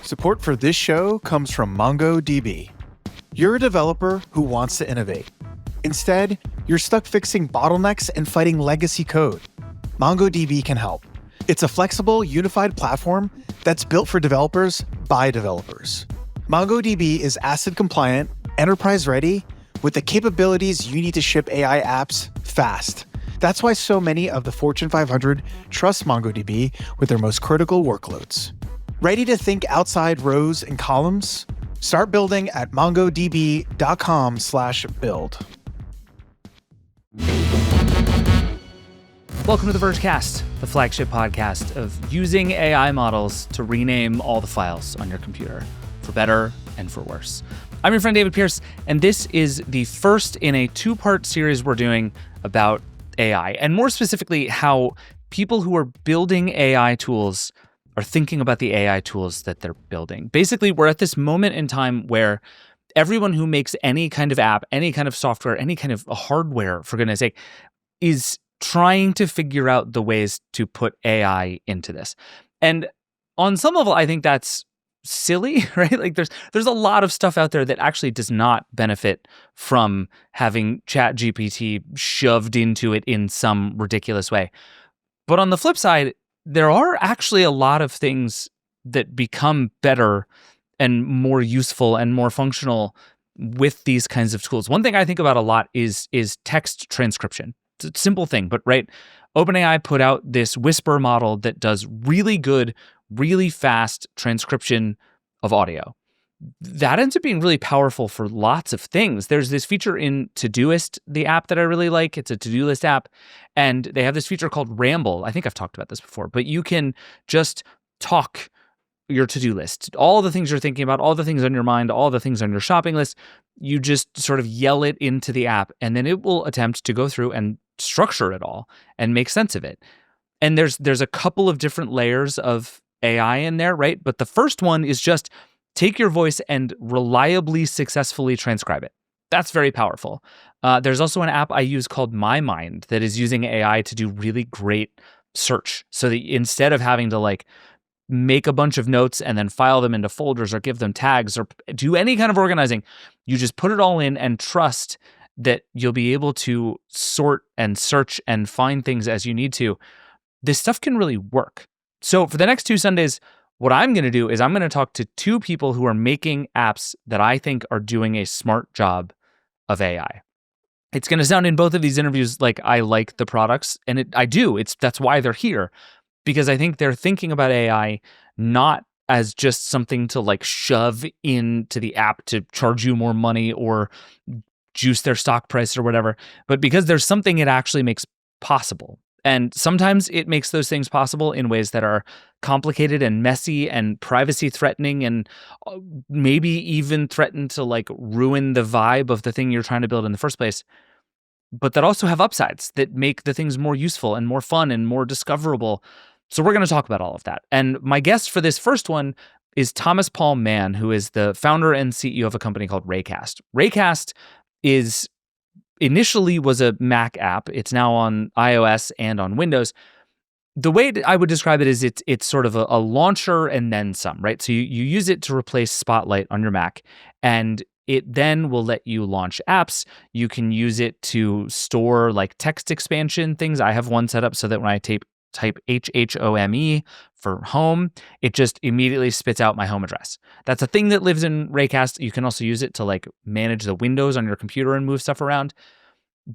Support for this show comes from MongoDB. You're a developer who wants to innovate. Instead, you're stuck fixing bottlenecks and fighting legacy code. MongoDB can help. It's a flexible, unified platform that's built for developers by developers. MongoDB is ACID compliant, enterprise ready, with the capabilities you need to ship AI apps fast. That's why so many of the Fortune 500 trust MongoDB with their most critical workloads. Ready to think outside rows and columns? Start building at mongodb.com/build. Welcome to the Vergecast, the flagship podcast of using AI models to rename all the files on your computer, for better and for worse. I'm your friend David Pierce, and this is the first in a two-part series we're doing about AI, and more specifically, how people who are building AI tools are thinking about the AI tools that they're building. Basically, we're at this moment in time where everyone who makes any kind of app, any kind of software, any kind of hardware, for goodness sake, is trying to figure out the ways to put AI into this. And on some level, I think that's silly, right? Like there's a lot of stuff out there that actually does not benefit from having ChatGPT shoved into it in some ridiculous way. But on the flip side, there are actually a lot of things that become better and more useful and more functional with these kinds of tools. One thing I think about a lot is text transcription. It's a simple thing, but right, OpenAI put out this Whisper model that does really good, really fast transcription of audio. That ends up being really powerful for lots of things. There's this feature in Todoist, the app that I really like. It's a to-do list app, and they have this feature called Ramble. I think I've talked about this before, but you can just talk your to-do list, all the things you're thinking about, all the things on your mind, all the things on your shopping list. You just sort of yell it into the app, and then it will attempt to go through and structure it all and make sense of it. And there's a couple of different layers of AI in there, right? But the first one is just take your voice and reliably, successfully transcribe it. That's very powerful. There's also an app I use called My Mind that is using AI to do really great search. So that instead of having to like make a bunch of notes and then file them into folders or give them tags or do any kind of organizing, you just put it all in and trust that you'll be able to sort and search and find things as you need to. This stuff can really work. So for the next 2 Sundays, what I'm going to do is I'm going to talk to 2 people who are making apps that I think are doing a smart job of AI. It's going to sound in both of these interviews like I like the products, and I do. That's why they're here, because I think they're thinking about AI not as just something to like shove into the app to charge you more money or juice their stock price or whatever, but because there's something it actually makes possible. And sometimes it makes those things possible in ways that are complicated and messy and privacy threatening and maybe even threaten to like ruin the vibe of the thing you're trying to build in the first place. But that also have upsides that make the things more useful and more fun and more discoverable. So we're going to talk about all of that. And my guest for this first one is Thomas Paul Mann, who is the founder and CEO of a company called Raycast. Raycast initially was a Mac app. It's now on iOS and on Windows. The way I would describe it is it's sort of a launcher and then some, right? So you use it to replace Spotlight on your Mac, and it then will let you launch apps. You can use it to store like text expansion things. I have one set up so that when I type HHOME for home, it just immediately spits out my home address. That's a thing that lives in Raycast. You can also use it to like manage the windows on your computer and move stuff around.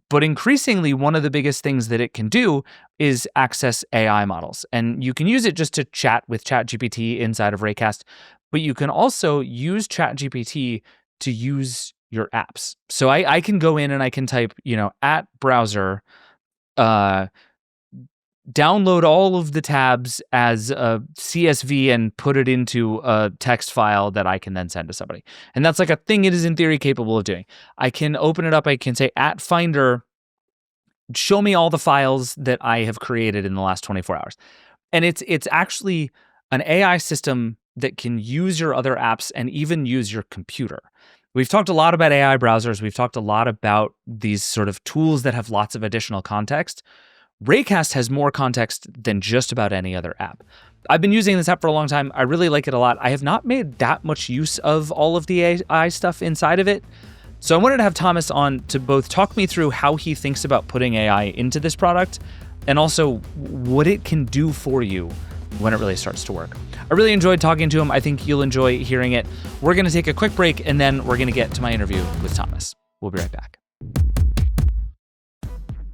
But increasingly, one of the biggest things that it can do is access AI models. And you can use it just to chat with ChatGPT inside of Raycast, but you can also use ChatGPT to use your apps. So I can go in and I can type, at browser, download all of the tabs as a CSV and put it into a text file that I can then send to somebody. And that's like a thing it is in theory capable of doing. I can open it up. I can say at Finder, show me all the files that I have created in the last 24 hours. And it's actually an AI system that can use your other apps and even use your computer. We've talked a lot about AI browsers. We've talked a lot about these sort of tools that have lots of additional context. Raycast has more context than just about any other app. I've been using this app for a long time. I really like it a lot. I have not made that much use of all of the AI stuff inside of it. So I wanted to have Thomas on to both talk me through how he thinks about putting AI into this product and also what it can do for you when it really starts to work. I really enjoyed talking to him. I think you'll enjoy hearing it. We're going to take a quick break, and then we're going to get to my interview with Thomas. We'll be right back.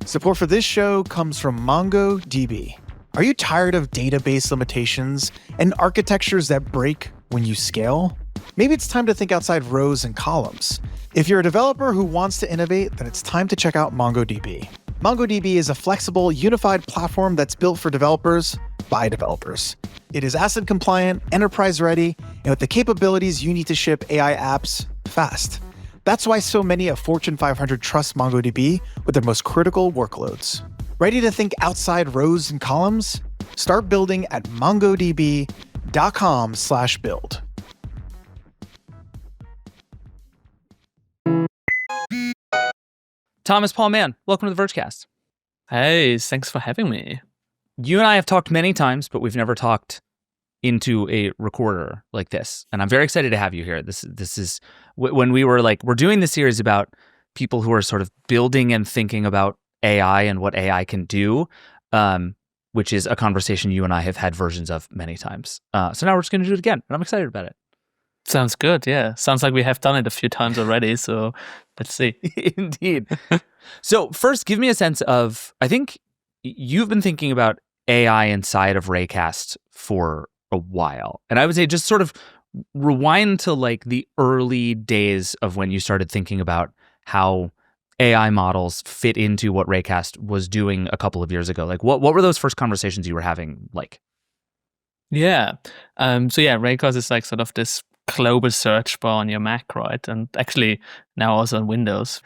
Support for this show comes from MongoDB. Are you tired of database limitations and architectures that break when you scale? Maybe it's time to think outside rows and columns. If you're a developer who wants to innovate, then it's time to check out MongoDB. MongoDB is a flexible, unified platform that's built for developers by developers. It is ACID compliant, enterprise ready, and with the capabilities you need to ship AI apps fast. That's why so many of Fortune 500 trust MongoDB with their most critical workloads. Ready to think outside rows and columns? Start building at mongodb.com/build. Thomas Paul Mann, welcome to the Vergecast. Hey, thanks for having me. You and I have talked many times, but we've never talked into a recorder like this. And I'm very excited to have you here. This is when we were like, we're doing this series about people who are sort of building and thinking about AI and what AI can do, which is a conversation you and I have had versions of many times. So now we're just going to do it again, and I'm excited about it. Sounds good, yeah. Sounds like we have done it a few times already, so let's see. Indeed. So first, give me a sense of, I think you've been thinking about AI inside of Raycast for a while. And I would say just sort of rewind to like the early days of when you started thinking about how AI models fit into what Raycast was doing a couple of years ago. Like what were those first conversations you were having like? Yeah. Raycast is like sort of this global search bar on your Mac, right? And actually now also on Windows.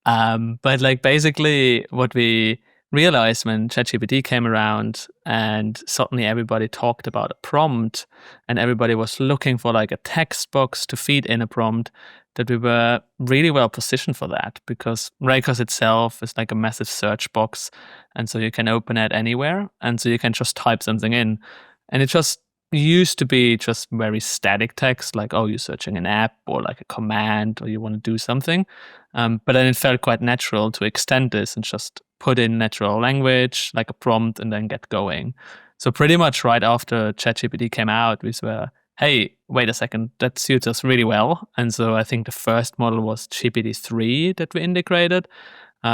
But like basically what we realized when ChatGPT came around and suddenly everybody talked about a prompt and everybody was looking for like a text box to feed in a prompt, that we were really well positioned for that because Raycast itself is like a massive search box. And so you can open it anywhere. And so you can just type something in. And it just used to be just very static text, like, oh, you're searching an app or like a command or you want to do something. But then it felt quite natural to extend this and just put in natural language, like a prompt, and then get going. So pretty much right after ChatGPT came out, we were, hey, wait a second, that suits us really well. And so I think the first model was GPT-3 that we integrated,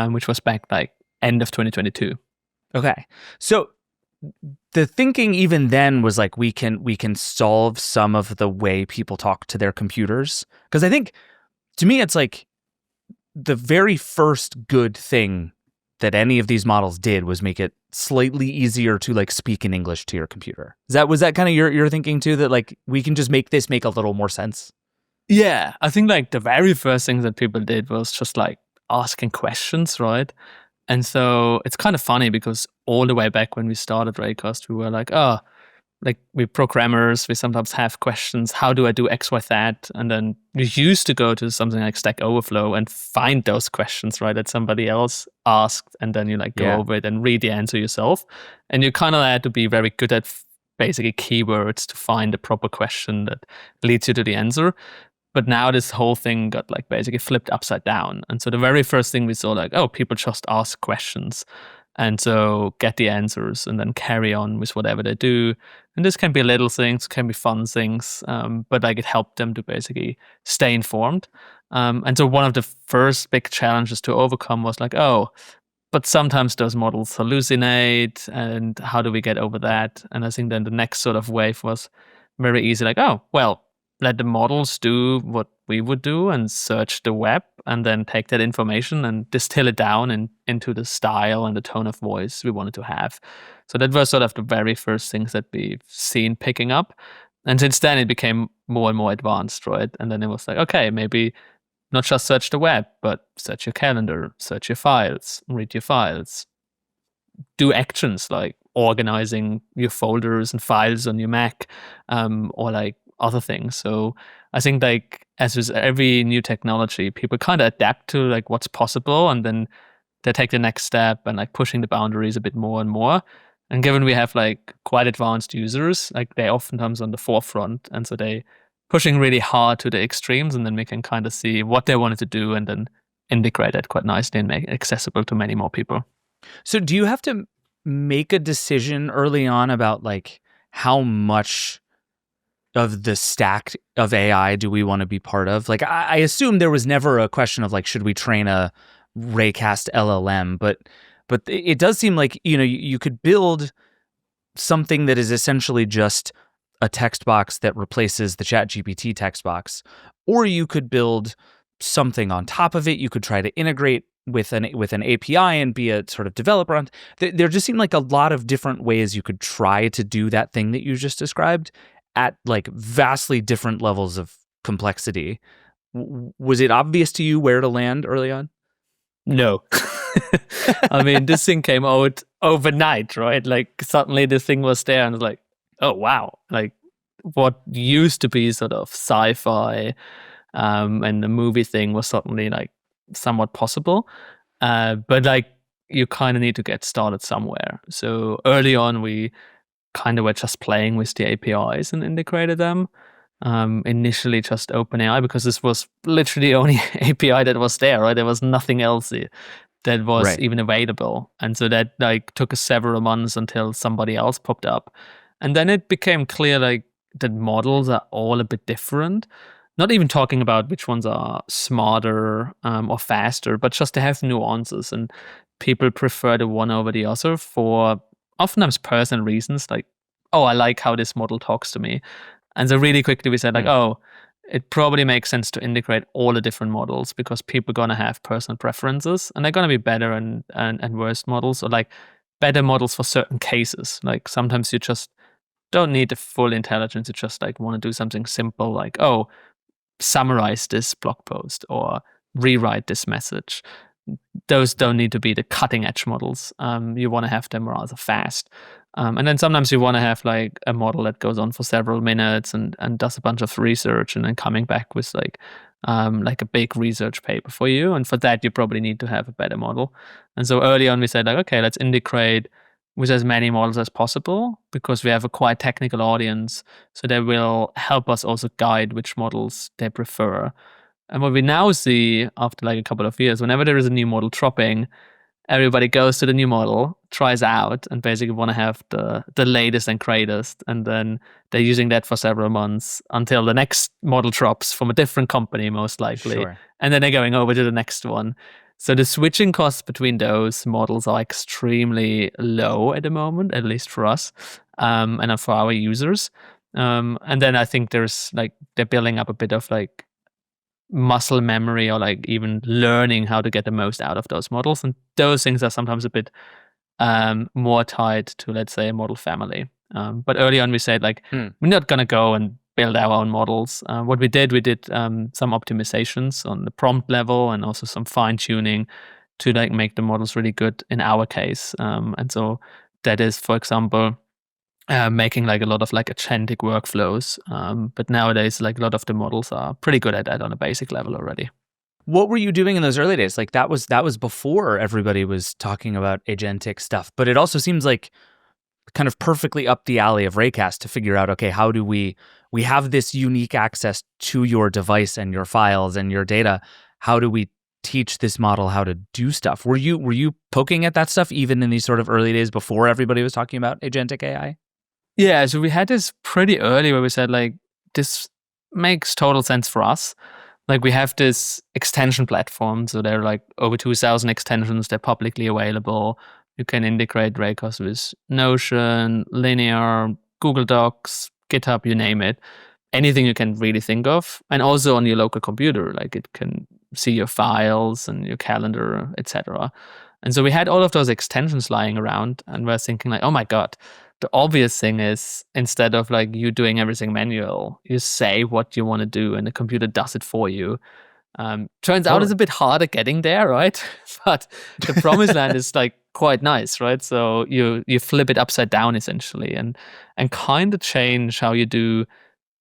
which was back like end of 2022. Okay. So the thinking even then was like we can solve some of the way people talk to their computers. Because I think, to me, it's like the very first good thing that any of these models did was make it slightly easier to like speak in English to your computer. Was that kind of your thinking too, that like we can just make this make a little more sense? Yeah, I think like the very first thing that people did was just like asking questions, right? And so it's kind of funny because all the way back when we started Raycast, we were like, oh, like we're programmers, we sometimes have questions, how do I do X, Y, Z? And then we used to go to something like Stack Overflow and find those questions, right, that somebody else asked. And then you like go over it and read the answer yourself. And you kind of had to be very good at basically keywords to find the proper question that leads you to the answer. But now this whole thing got like basically flipped upside down. And so the very first thing we saw, like, oh, people just ask questions. And so get the answers and then carry on with whatever they do. And this can be little things, can be fun things, but like it helped them to basically stay informed. And so one of the first big challenges to overcome was like, oh, but sometimes those models hallucinate, and how do we get over that? And I think then the next sort of wave was very easy, like, oh, well, let the models do what we would do and search the web and then take that information and distill it down into the style and the tone of voice we wanted to have. So that was sort of the very first things that we've seen picking up. And since then it became more and more advanced, right? And then it was like, okay, maybe not just search the web, but search your calendar, search your files, read your files, do actions like organizing your folders and files on your Mac, or like other things. So I think like as with every new technology, people kind of adapt to like what's possible, and then they take the next step and like pushing the boundaries a bit more and more. And given we have like quite advanced users, like they're oftentimes on the forefront. And so they pushing really hard to the extremes, and then we can kind of see what they wanted to do and then integrate that quite nicely and make it accessible to many more people. So do you have to make a decision early on about like how much of the stack of AI do we want to be part of? Like, I assume there was never a question of like, should we train a Raycast LLM? But it does seem like, you could build something that is essentially just a text box that replaces the ChatGPT text box, or you could build something on top of it. You could try to integrate with an API and be a sort of developer on. There just seemed like a lot of different ways you could try to do that thing that you just described at like vastly different levels of complexity. Was it obvious to you where to land early on? No. I mean, this thing came out overnight, right? Like suddenly this thing was there and it's like, oh, wow. Like what used to be sort of sci-fi and the movie thing was suddenly like somewhat possible. But like you kind of need to get started somewhere. So early on, we kind of were just playing with the APIs and integrated them. Initially just OpenAI, because this was literally the only API that was there, right? There was nothing else that was even available. And so that like took us several months until somebody else popped up. And then it became clear like that models are all a bit different. Not even talking about which ones are smarter or faster, but just to have nuances. And people prefer the one over the other for oftentimes personal reasons, like, oh, I like how this model talks to me. And so really quickly we said like, oh, it probably makes sense to integrate all the different models because people are going to have personal preferences and they're going to be better and worse models, or like better models for certain cases. Like sometimes you just don't need the full intelligence. You just like want to do something simple like, oh, summarize this blog post or rewrite this message. Those don't need to be the cutting edge models. You want to have them rather fast. And then sometimes you want to have like a model that goes on for several minutes and does a bunch of research and then coming back with like a big research paper for you. And for that, you probably need to have a better model. And so early on, we said like, okay, let's integrate with as many models as possible because we have a quite technical audience. So they will help us also guide which models they prefer. And what we now see after like a couple of years, whenever there is a new model dropping, everybody goes to the new model, tries out, and basically want to have the latest and greatest. And then they're using that for several months until the next model drops from a different company, most likely. Sure. And then they're going over to the next one. So the switching costs between those models are extremely low at the moment, at least for us, and for our users. And then I think there's like, they're building up a bit of like muscle memory or like even learning how to get the most out of those models. And those things are sometimes a bit more tied to, let's say, a model family. But early on we said like, we're not going to go and build our own models. What we did some optimizations on the prompt level and also some fine tuning to like make the models really good in our case. And so that is, for example, making like a lot of like agentic workflows. But nowadays, like a lot of the models are pretty good at that on a basic level already. What were you doing in those early days? Like that was before everybody was talking about agentic stuff, but it also seems like kind of perfectly up the alley of Raycast to figure out, okay, how do we have this unique access to your device and your files and your data? How do we teach this model how to do stuff? Were you poking at that stuff even in these sort of early days before everybody was talking about agentic AI? Yeah, so we had this pretty early where we said like, this makes total sense for us. Like we have this extension platform, so there are like over 2,000 extensions. They're publicly available. You can integrate Raycast with Notion, Linear, Google Docs, GitHub, you name it. Anything you can really think of. And also on your local computer, like it can see your files and your calendar, etc. And so we had all of those extensions lying around and we're thinking like, oh my God, the obvious thing is instead of like you doing everything manual, you say what you want to do and the computer does it for you. Turns out it's a bit harder getting there, right? But the promised land is like quite nice, right? So you flip it upside down essentially and kind of change how you do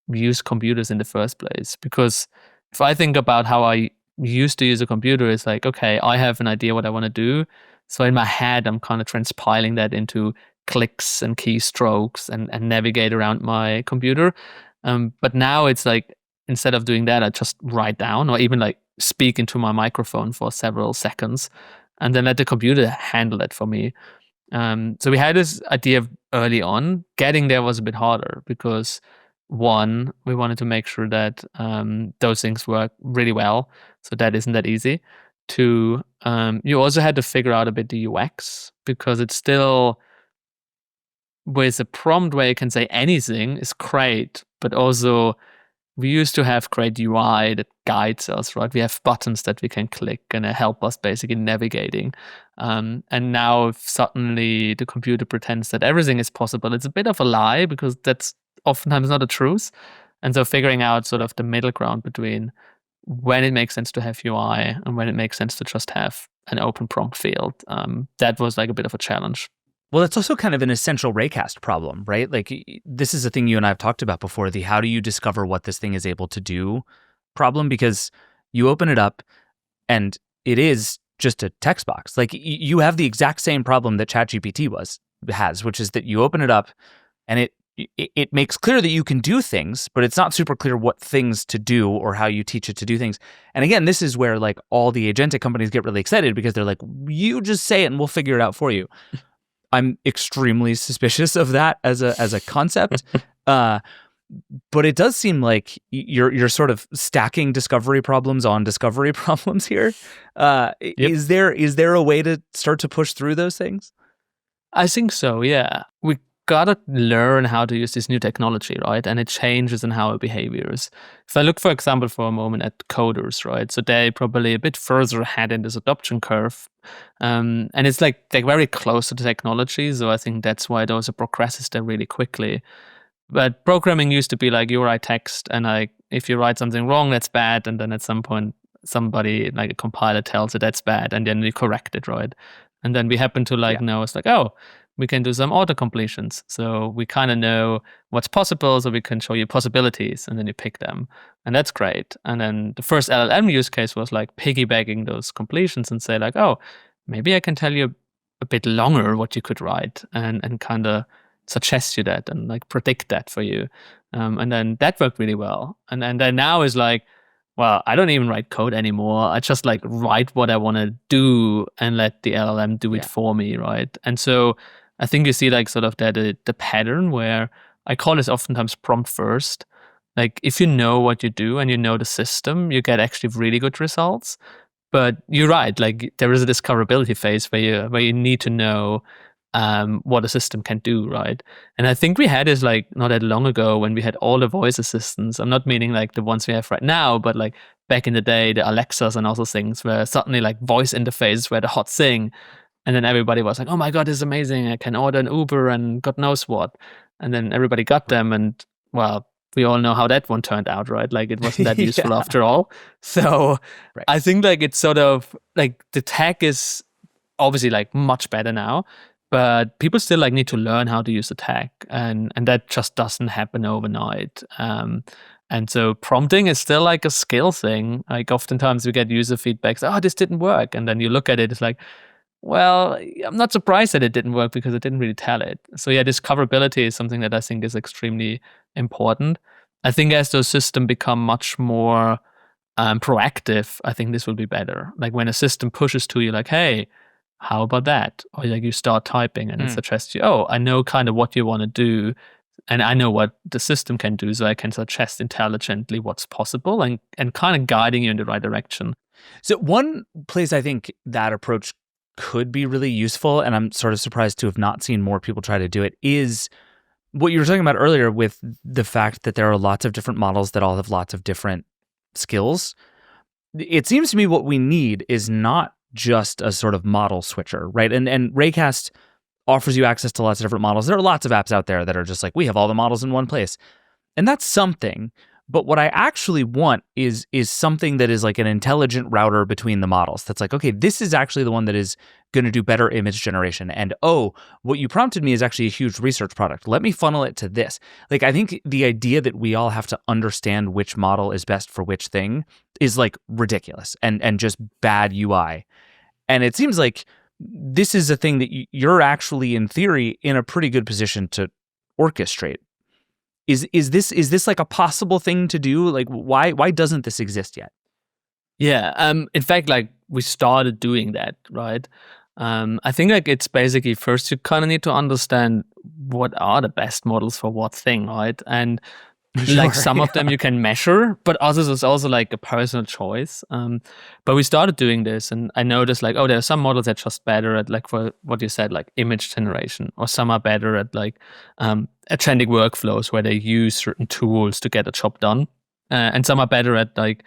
use computers in the first place. Because if I think about how I used to use a computer, it's like, okay, I have an idea what I want to do. So in my head, I'm kind of transpiling that into clicks and keystrokes and navigate around my computer. But now it's like, instead of doing that, I just write down or even like speak into my microphone for several seconds and then let the computer handle it for me. So we had this idea early on. Getting there was a bit harder because, one, we wanted to make sure that those things work really well. So that isn't that easy. Two, you also had to figure out a bit the UX, because it's still, with a prompt where you can say anything is great, but also we used to have great UI that guides us, right? We have buttons that we can click and help us basically navigating. And now if suddenly the computer pretends that everything is possible, it's a bit of a lie, because that's oftentimes not the truth. And so figuring out sort of the middle ground between when it makes sense to have UI and when it makes sense to just have an open prompt field, that was like a bit of a challenge. Well, it's also kind of an essential Raycast problem, right? Like, this is a thing you and I have talked about before, the how do you discover what this thing is able to do problem, because you open it up and it is just a text box. Like, you have the exact same problem that ChatGPT has, which is that you open it up and it makes clear that you can do things, but it's not super clear what things to do or how you teach it to do things. And again, this is where like all the agentic companies get really excited, because they're like, you just say it and we'll figure it out for you. I'm extremely suspicious of that as a concept, but it does seem like you're sort of stacking discovery problems on discovery problems here. Yep. Is there a way to start to push through those things? I think so. Yeah, we gotta learn how to use this new technology, right? And it changes in how our behaviors. If I look, for example, for a moment at coders, right? So they're probably a bit further ahead in this adoption curve. And it's like they're very close to the technology. So I think that's why it also progresses there really quickly. But programming used to be like, you write text and like, if you write something wrong, that's bad. And then at some point, somebody like a compiler tells it that's bad. And then you correct it, right? And then we happen to know, it's like, oh, we can do some auto completions. So we kind of know what's possible, so we can show you possibilities and then you pick them. And that's great. And then the first LLM use case was like piggybacking those completions and say like, oh, maybe I can tell you a bit longer what you could write and kind of suggest you that and like predict that for you. And then that worked really well. And then now is like, well, I don't even write code anymore. I just like write what I want to do and let the LLM do it for me, right? And so I think you see like sort of the pattern where I call this oftentimes prompt first. Like if you know what you do and you know the system, you get actually really good results. But you're right, like there is a discoverability phase where you need to know what a system can do, right? And I think we had this like not that long ago when we had all the voice assistants. I'm not meaning like the ones we have right now, but like back in the day, the Alexas and all those things where suddenly like voice interfaces were the hot thing. And then everybody was like, oh my God, this is amazing. I can order an Uber and God knows what. And then everybody got them. And well, we all know how that one turned out, right? Like it wasn't that useful after all. So I think like it's sort of like the tech is obviously like much better now, but people still like need to learn how to use the tech. And that just doesn't happen overnight. And so prompting is still like a skill thing. Like oftentimes we get user feedback, oh, this didn't work. And then you look at it, it's like, well, I'm not surprised that it didn't work because it didn't really tell it. So yeah, discoverability is something that I think is extremely important. I think as those systems become much more proactive, I think this will be better. Like when a system pushes to you like, hey, how about that? Or like you start typing and it suggests you, oh, I know kind of what you want to do and I know what the system can do. So I can suggest intelligently what's possible and kind of guiding you in the right direction. So one place I think that approach could be really useful, and I'm sort of surprised to have not seen more people try to do it, is what you were talking about earlier with the fact that there are lots of different models that all have lots of different skills. It seems to me what we need is not just a sort of model switcher, right? And Raycast offers you access to lots of different models. There are lots of apps out there that are just like, we have all the models in one place. And that's something. But what I actually want is something that is like an intelligent router between the models. That's like, okay, this is actually the one that is going to do better image generation. And oh, what you prompted me is actually a huge research product. Let me funnel it to this. Like, I think the idea that we all have to understand which model is best for which thing is like ridiculous and just bad UI. And it seems like this is a thing that you're actually, in theory, in a pretty good position to orchestrate. Is this like a possible thing to do? Like, why doesn't this exist yet? Yeah. In fact, like we started doing that, right? I think like it's basically first you kind of need to understand what are the best models for what thing, right? And like some of them you can measure, but others is also like a personal choice. But we started doing this, and I noticed like, oh, there are some models that are just better at like for what you said, like image generation, or some are better at like agentic workflows where they use certain tools to get a job done, and some are better at like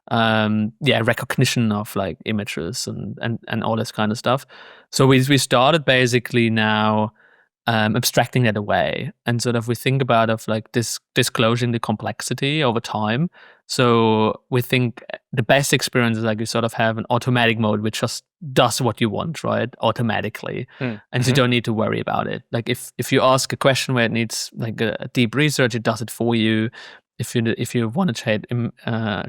recognition of like images and all this kind of stuff. So we started basically now abstracting that away, and sort of we think about of like this disclosing the complexity over time. So we think the best experience is like you sort of have an automatic mode which just does what you want, right, automatically, and so you don't need to worry about it. Like if you ask a question where it needs like a deep research, it does it for you. If you want to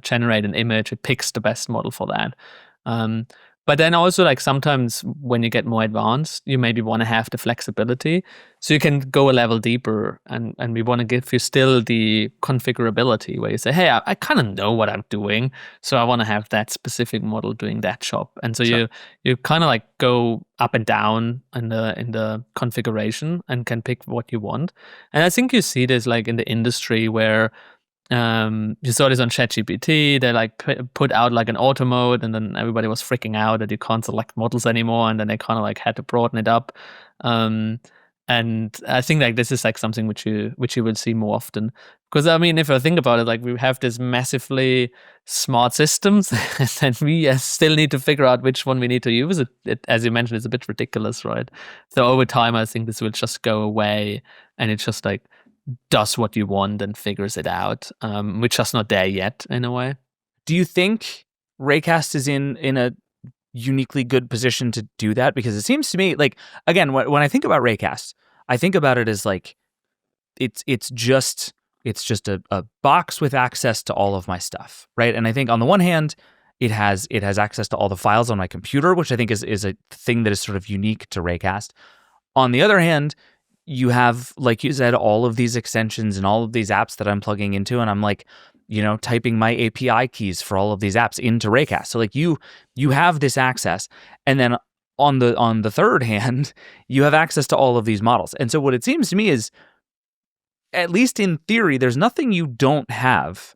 generate an image, it picks the best model for that. But then also like sometimes when you get more advanced, you maybe want to have the flexibility, so you can go a level deeper, and we want to give you still the configurability where you say, hey, I kind of know what I'm doing, so I want to have that specific model doing that job. And so you kind of like go up and down in the configuration and can pick what you want. And I think you see this like in the industry where you saw this on ChatGPT. They like put out like an auto mode, and then everybody was freaking out that you can't select models anymore, and then they kind of like had to broaden it up. And I think like this is like something which you will see more often, because I mean, if I think about it, like we have this massively smart systems, and we still need to figure out which one we need to use. It as you mentioned, is a bit ridiculous, right? So over time, I think this will just go away, and it's just like does what you want and figures it out. We're just not there yet in a way. Do you think Raycast is in a uniquely good position to do that? Because it seems to me like, again, when I think about Raycast, I think about it as like it's just a box with access to all of my stuff, right? And I think on the one hand, it has access to all the files on my computer, which I think is a thing that is sort of unique to Raycast. On the other hand, you have, like you said, all of these extensions and all of these apps that I'm plugging into, and I'm like, typing my API keys for all of these apps into Raycast. So like you have this access, and then on the third hand, you have access to all of these models. And so what it seems to me is, at least in theory, there's nothing you don't have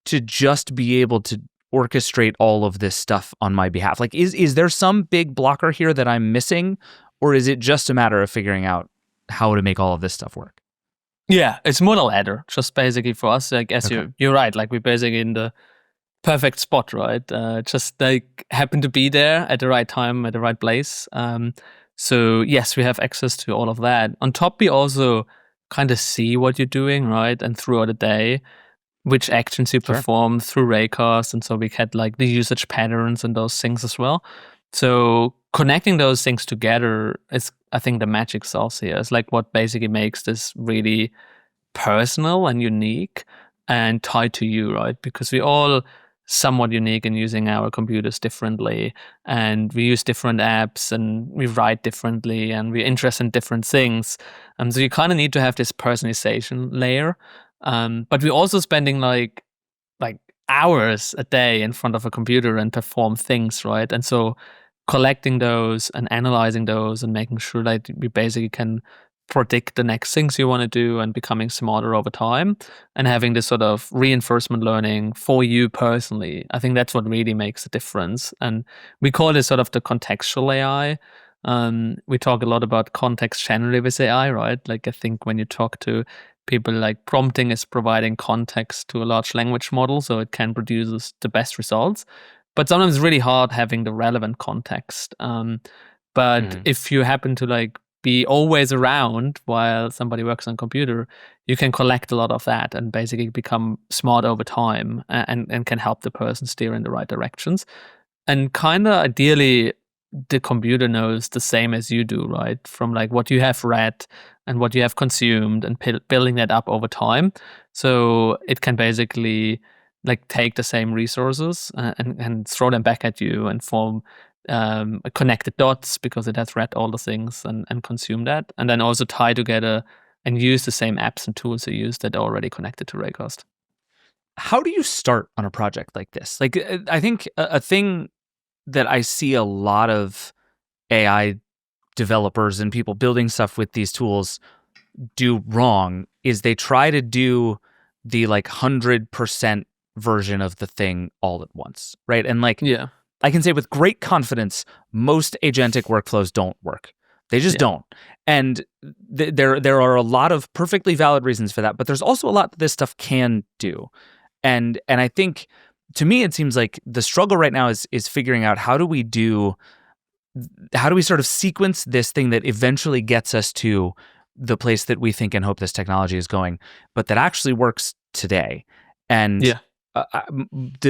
to just be able to orchestrate all of this stuff on my behalf. Like, is there some big blocker here that I'm missing, or is it just a matter of figuring out how to make all of this stuff work? Yeah, it's model adder, just basically for us. I guess you're right. Like we're basically in the perfect spot, right? Just like happen to be there at the right time, at the right place. So yes, we have access to all of that. On top, we also kind of see what you're doing, right? And throughout the day, which actions you perform through Raycast. And so we had like the usage patterns and those things as well. So connecting those things together is, I think, the magic sauce here. It's like what basically makes this really personal and unique and tied to you, right? Because we all somewhat unique in using our computers differently, and we use different apps, and we write differently, and we're interested in different things. So you kind of need to have this personalization layer. But we're also spending like hours a day in front of a computer and perform things, right? And so collecting those and analyzing those and making sure that we basically can predict the next things you want to do and becoming smarter over time and having this sort of reinforcement learning for you personally. I think that's what really makes a difference. And we call this sort of the contextual AI. We talk a lot about context generative with AI, right? Like I think when you talk to people, like prompting is providing context to a large language model so it can produce the best results. But sometimes it's really hard having the relevant context. But if you happen to like be always around while somebody works on a computer, you can collect a lot of that and basically become smart over time and can help the person steer in the right directions. And kind of ideally, the computer knows the same as you do, right? From like what you have read and what you have consumed and building that up over time. So it can basically like take the same resources and throw them back at you and form connected dots because it has read all the things and consumed that, and then also tie together and use the same apps and tools you use that are already connected to Raycast. How do you start on a project like this? Like, I think a thing that I see a lot of AI developers and people building stuff with these tools do wrong is they try to do the like 100% version of the thing all at once, right? And like, Yeah. I can say with great confidence, most agentic workflows don't work. They just don't. And there are a lot of perfectly valid reasons for that, but there's also a lot that this stuff can do. And I think, to me, it seems like the struggle right now is figuring out how do we sort of sequence this thing that eventually gets us to the place that we think and hope this technology is going, but that actually works today. And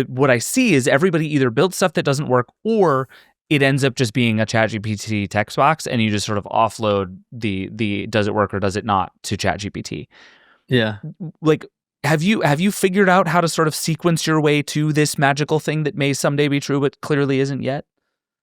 what I see is everybody either builds stuff that doesn't work, or it ends up just being a ChatGPT text box, and you just sort of offload the does it work or does it not to ChatGPT. Yeah. Like, have you figured out how to sort of sequence your way to this magical thing that may someday be true but clearly isn't yet?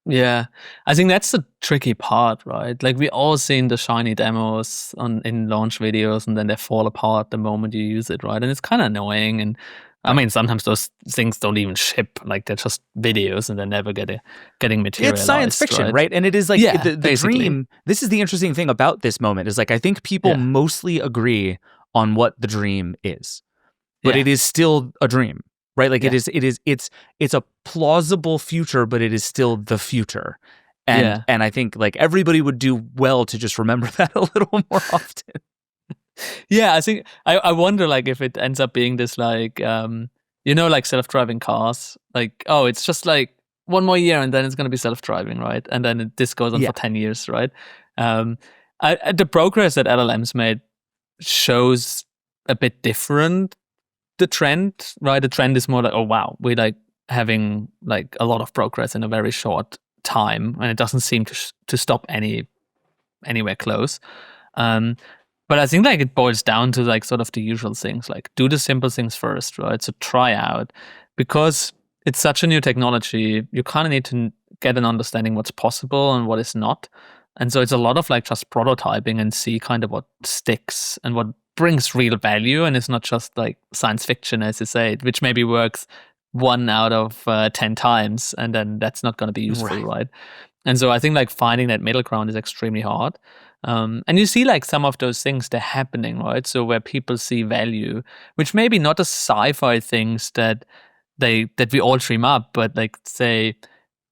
Yeah, I think that's the tricky part, right? Like, we all seen the shiny demos in launch videos, and then they fall apart the moment you use it, right? And it's kind of annoying. And I mean, sometimes those things don't even ship; like, they're just videos, and they're never getting materialized. It's science fiction, right? And it is like the dream. This is the interesting thing about this moment is like I think people mostly agree on what the dream is, but it is still a dream. Right, like it's a plausible future, but it is still the future, and I think like everybody would do well to just remember that a little more often. Yeah, I think I wonder like if it ends up being this like like self-driving cars, like, oh, it's just like one more year and then it's going to be self-driving, right? And then this goes on for 10 years, right? The progress that LLMs made shows a bit different. The trend, right? The trend is more like, oh wow, we're like having like a lot of progress in a very short time, and it doesn't seem to stop anywhere close. But I think like it boils down to like sort of the usual things, like do the simple things first, right? So try out, because it's such a new technology, you kind of need to get an understanding what's possible and what is not. And so it's a lot of like just prototyping and see kind of what sticks and what brings real value, and it's not just like science fiction, as you say, which maybe works 1 out of 10 times, and then that's not going to be useful, right? And so I think like finding that middle ground is extremely hard. And you see like some of those things they're happening, right? So where people see value, which maybe not the sci-fi things that we all dream up, but like say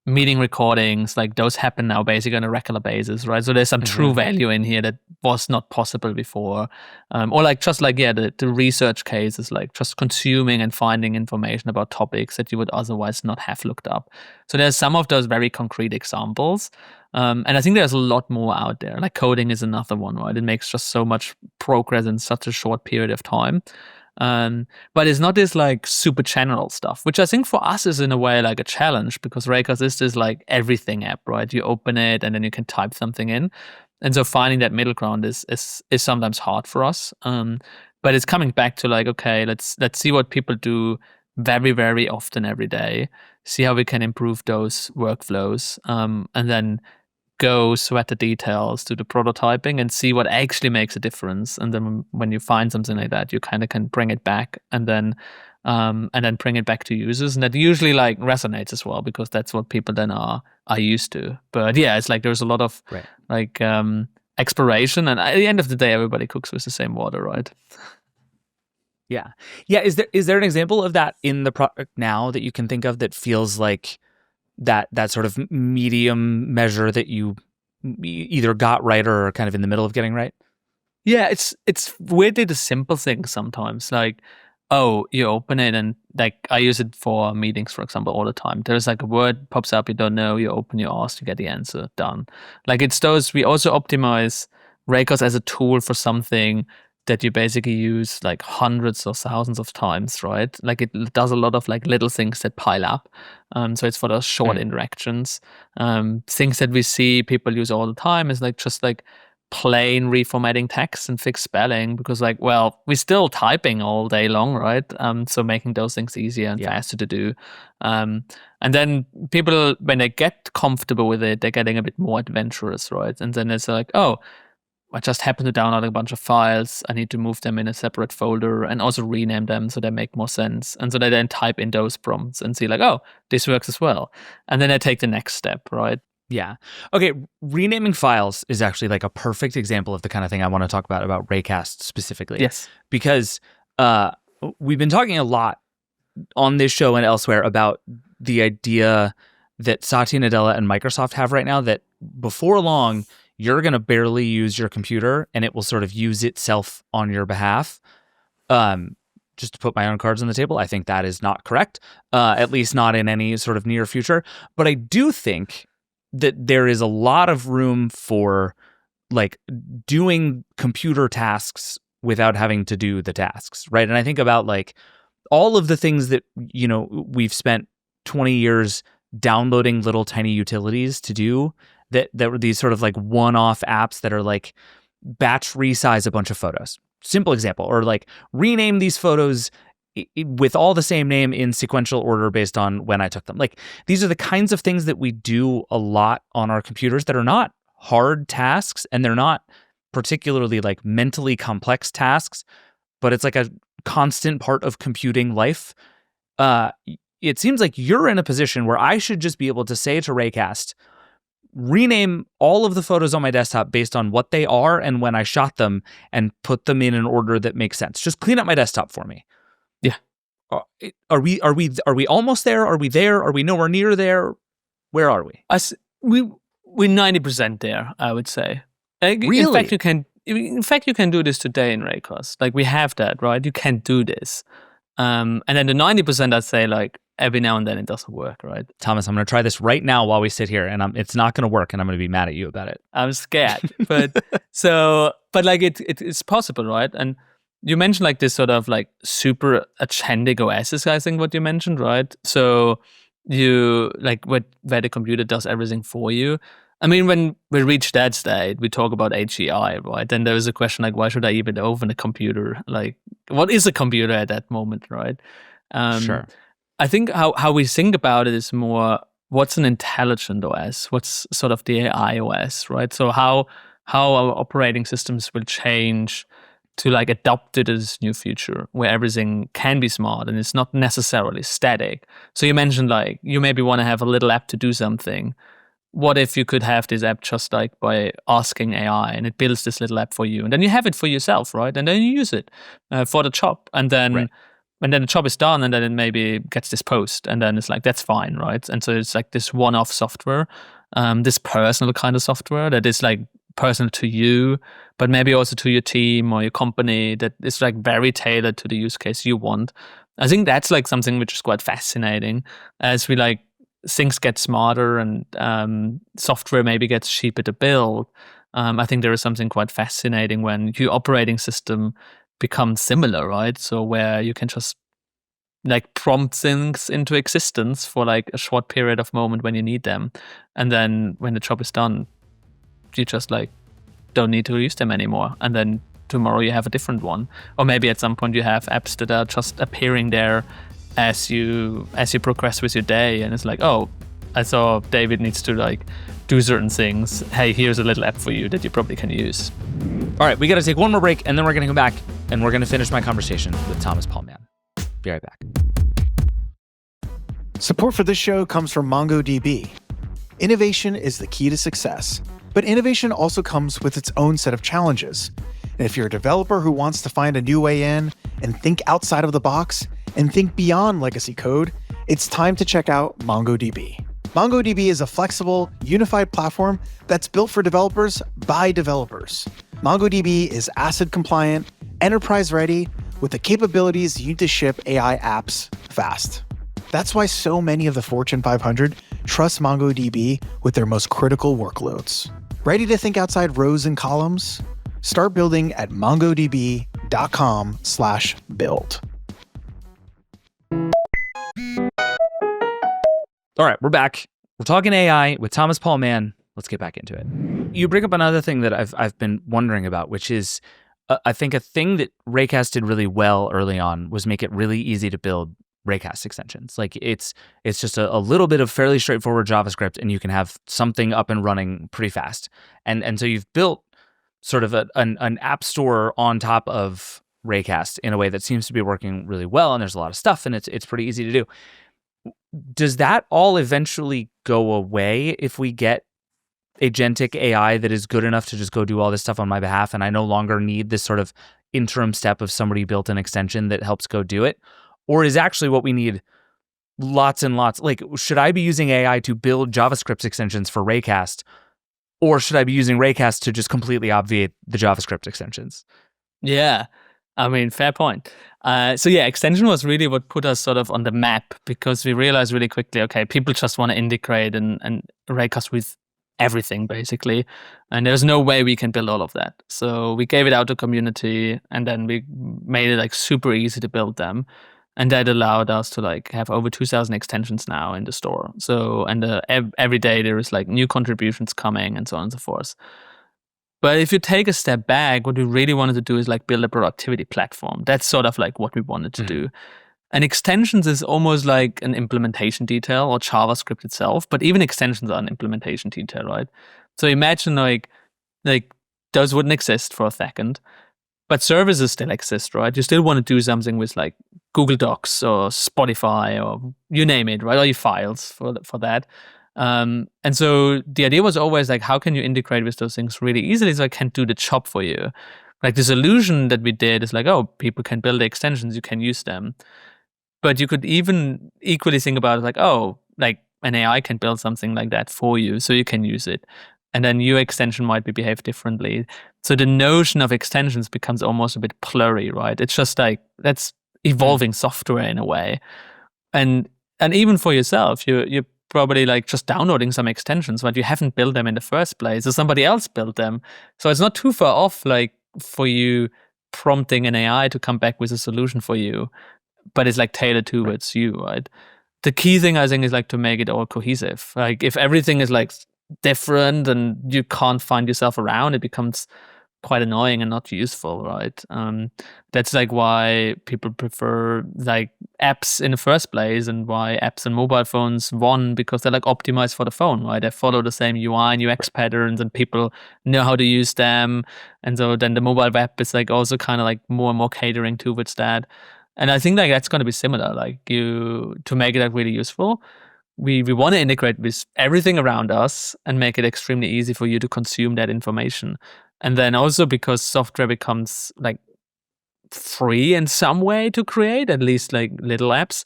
meeting recordings, like those happen now basically on a regular basis, right? So there's some true value in here that was not possible before. Or like just like, the research cases, like just consuming and finding information about topics that you would otherwise not have looked up. So there's some of those very concrete examples. And I think there's a lot more out there. Like coding is another one, right? It makes just so much progress in such a short period of time. But it's not this like super general stuff, which I think for us is in a way like a challenge, because Raycast is this like everything app, right? You open it and then you can type something in. And so finding that middle ground is sometimes hard for us. But it's coming back to like, okay, let's see what people do very, very often every day, see how we can improve those workflows, and then go sweat the details, do the prototyping, and see what actually makes a difference. And then when you find something like that, you kind of can bring it back and then bring it back to users. And that usually like resonates as well, because that's what people then are used to. But it's like there's a lot of like exploration, and at the end of the day, everybody cooks with the same water, right? Yeah. Is there an example of that in the product now that you can think of that feels like that sort of medium measure that you either got right or are kind of in the middle of getting right? Yeah, it's weirdly the simple things sometimes. Like, oh, you open it and like I use it for meetings, for example, all the time. There's like a word pops up you don't know, you open, you ask, you get the answer, done. Like it's those. We also optimize Raycast as a tool for something that you basically use like hundreds or thousands of times, right? Like it does a lot of like little things that pile up. So it's for those short interactions. Things that we see people use all the time is like just like plain reformatting text and fix spelling because like, well, we're still typing all day long, right? So making those things easier and faster to do. And then people, when they get comfortable with it, they're getting a bit more adventurous, right? And then it's like, oh, I just happen to download a bunch of files. I need to move them in a separate folder and also rename them so they make more sense. And so they then type in those prompts and see like, oh, this works as well. And then I take the next step, right? Yeah. Okay. Renaming files is actually like a perfect example of the kind of thing I want to talk about Raycast specifically. Yes. Because we've been talking a lot on this show and elsewhere about the idea that Satya Nadella and Microsoft have right now that before long, you're going to barely use your computer and it will sort of use itself on your behalf. Just to put my own cards on the table, I think that is not correct, at least not in any sort of near future. But I do think that there is a lot of room for like doing computer tasks without having to do the tasks, right? And I think about like all of the things that, you know, we've spent 20 years downloading little tiny utilities to do that were these sort of like one-off apps that are like batch resize a bunch of photos. Simple example, or like rename these photos with all the same name in sequential order based on when I took them. Like these are the kinds of things that we do a lot on our computers that are not hard tasks and they're not particularly like mentally complex tasks, but it's like a constant part of computing life. It seems like you're in a position where I should just be able to say to Raycast, rename all of the photos on my desktop based on what they are and when I shot them and put them in an order that makes sense. Just clean up my desktop for me. Yeah. Are we almost there? Are we there? Are we nowhere near there? Where are we? We're 90% there, I would say. Really? In fact, you can do this today in Raycast. Like we have that, right? You can do this. And then the 90%, I'd say like every now and then it doesn't work, right? Thomas, I'm going to try this right now while we sit here, and it's not going to work, and I'm going to be mad at you about it. I'm scared, but like it's possible, right? And you mentioned like this sort of like super agentic OSs, I think what you mentioned, right? So you like where the computer does everything for you. I mean, when we reach that state, we talk about AGI, right? Then there is a question like, why should I even open a computer? Like, what is a computer at that moment, right? Sure. I think how we think about it is more, what's an intelligent OS? What's sort of the AI OS, right? So how our operating systems will change to like adapt to this new future where everything can be smart and it's not necessarily static. So you mentioned like you maybe want to have a little app to do something. What if you could have this app just like by asking AI and it builds this little app for you and then you have it for yourself, right? And then you use it for the job and then the job is done and then it maybe gets disposed and then it's like, that's fine, right? And so it's like this one-off software, this personal kind of software that is like personal to you, but maybe also to your team or your company that is like very tailored to the use case you want. I think that's like something which is quite fascinating as we like things get smarter and software maybe gets cheaper to build. I think there is something quite fascinating when your operating system becomes similar, right? So where you can just like prompt things into existence for like a short period of moment when you need them. And then when the job is done, you just like don't need to use them anymore. And then tomorrow you have a different one. Or maybe at some point you have apps that are just appearing there as you progress with your day. And it's like, oh, I saw David needs to like do certain things. Hey, here's a little app for you that you probably can use. All right, we got to take one more break and then we're going to come back and we're going to finish my conversation with Thomas Paul Mann. Be right back. Support for this show comes from MongoDB. Innovation is the key to success, but innovation also comes with its own set of challenges. And if you're a developer who wants to find a new way in and think outside of the box and think beyond legacy code, it's time to check out MongoDB. MongoDB is a flexible, unified platform that's built for developers by developers. MongoDB is ACID compliant, enterprise ready, with the capabilities you need to ship AI apps fast. That's why so many of the Fortune 500 trust MongoDB with their most critical workloads. Ready to think outside rows and columns? Start building at mongodb.com/build. All right, we're back. We're talking AI with Thomas Paul Mann. let's get back into it. You bring up another thing that I've been wondering about, which is I think a thing that Raycast did really well early on was make it really easy to build Raycast extensions. Like it's just a little bit of fairly straightforward JavaScript, and you can have something up and running pretty fast. And so you've built sort of an app store on top of Raycast in a way that seems to be working really well. And there's a lot of stuff, and it's pretty easy to do. Does that all eventually go away if we get agentic AI that is good enough to just go do all this stuff on my behalf, and I no longer need this sort of interim step of somebody built an extension that helps go do it? Or is actually what we need lots and lots? Like, should I be using AI to build JavaScript extensions for Raycast, or should I be using Raycast to just completely obviate the JavaScript extensions? Yeah, I mean, fair point. So yeah, extension was really what put us sort of on the map, because we realized really quickly, okay, people just want to integrate and Raycast with everything basically, and there's no way we can build all of that. So we gave it out to community, and then we made it like super easy to build them, and that allowed us to like have over 2,000 extensions now in the store. So and every day there is like new contributions coming and so on and so forth. But if you take a step back, what we really wanted to do is like build a productivity platform. That's sort of like what we wanted to do. And extensions is almost like an implementation detail, or JavaScript itself, but even extensions are an implementation detail, right? So imagine like those wouldn't exist for a second, but services still exist, right? You still want to do something with like Google Docs or Spotify or you name it, right? Or your files for that. And so the idea was always like, how can you integrate with those things really easily so I can do the job for you? Like the solution that we did is like, oh, people can build the extensions, you can use them. But you could even equally think about it like, oh, like an AI can build something like that for you so you can use it. And then your extension might behave differently. So the notion of extensions becomes almost a bit blurry, right? It's just like, that's evolving software in a way. And even for yourself, you're probably like just downloading some extensions, but you haven't built them in the first place, or somebody else built them. So it's not too far off like for you prompting an AI to come back with a solution for you, but it's like tailored towards you, right? The key thing I think is like to make it all cohesive. Like if everything is like different and you can't find yourself around, it becomes quite annoying and not useful, right? That's like why people prefer like apps in the first place, and why apps on mobile phones won, because they're like optimized for the phone, right? They follow the same UI and UX patterns, and people know how to use them. And so then the mobile web is like also kind of like more and more catering towards that. And I think like that's going to be similar. Like to make it like really useful, we want to integrate with everything around us and make it extremely easy for you to consume that information. And then also because software becomes like free in some way to create, at least like little apps,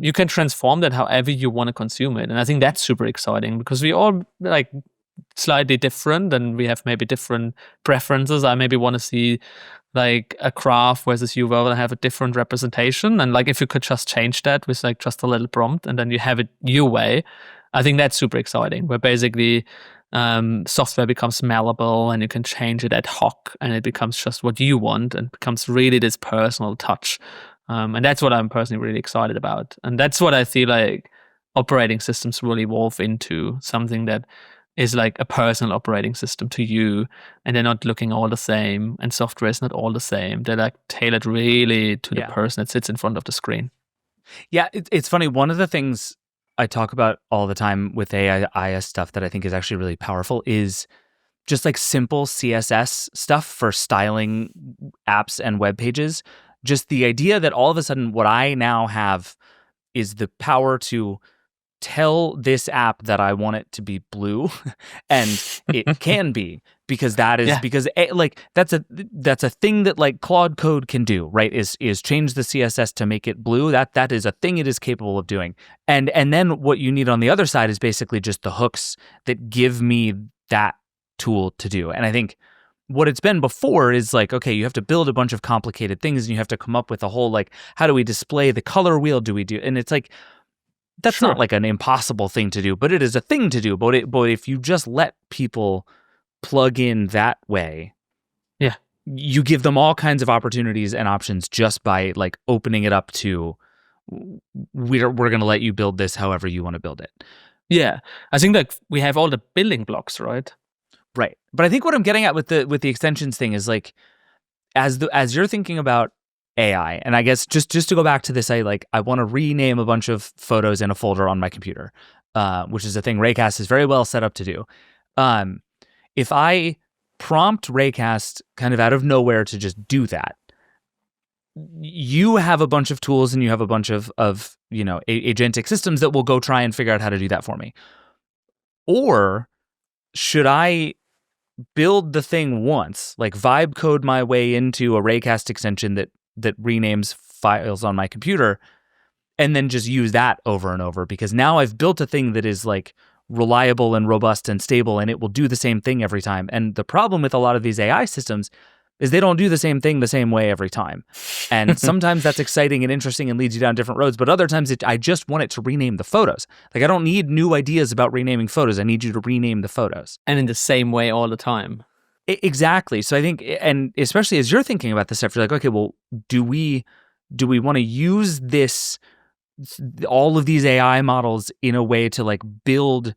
you can transform that however you want to consume it. And I think that's super exciting, because we all like slightly different and we have maybe different preferences. I maybe want to see like a graph versus you will have a different representation. And like if you could just change that with like just a little prompt and then you have it your way, I think that's super exciting, where basically software becomes malleable and you can change it ad hoc and it becomes just what you want and becomes really this personal touch. And that's what I'm personally really excited about. And that's what I feel like operating systems will evolve into, something that is like a personal operating system to you, and they're not looking all the same, and software is not all the same. They're like tailored really to the person that sits in front of the screen. Yeah, it's funny. One of the things I talk about all the time with AI stuff that I think is actually really powerful is just like simple CSS stuff for styling apps and web pages. Just the idea that all of a sudden what I now have is the power to tell this app that I want it to be blue, and it can be, because that is because like that's a thing that like Claude Code can do, right? Is change the CSS to make it blue. That is a thing it is capable of doing. And then what you need on the other side is basically just the hooks that give me that tool to do. And I think what it's been before is like, okay, you have to build a bunch of complicated things and you have to come up with a whole like, how do we display the color wheel? And it's like, that's not like an impossible thing to do, but it is a thing to do. But if you just let people plug in that way, you give them all kinds of opportunities and options just by like opening it up to, we're going to let you build this however you want to build it. Yeah, I think like we have all the building blocks, right? Right. But I think what I'm getting at with the extensions thing is like, as you're thinking about AI, and I guess just to go back to this, I want to rename a bunch of photos in a folder on my computer, which is a thing Raycast is very well set up to do. If I prompt Raycast kind of out of nowhere to just do that, you have a bunch of tools and you have a bunch of agentic systems that will go try and figure out how to do that for me. Or should I build the thing once, like vibe code my way into a Raycast extension that renames files on my computer, and then just use that over and over? Because now I've built a thing that is like reliable and robust and stable, and it will do the same thing every time. And the problem with a lot of these AI systems is they don't do the same thing the same way every time. And sometimes that's exciting and interesting and leads you down different roads. But other times I just want it to rename the photos. Like I don't need new ideas about renaming photos. I need you to rename the photos. And in the same way all the time. Exactly. So I think, and especially as you're thinking about this stuff, you're like, okay, well, do we want to use all of these AI models in a way to like build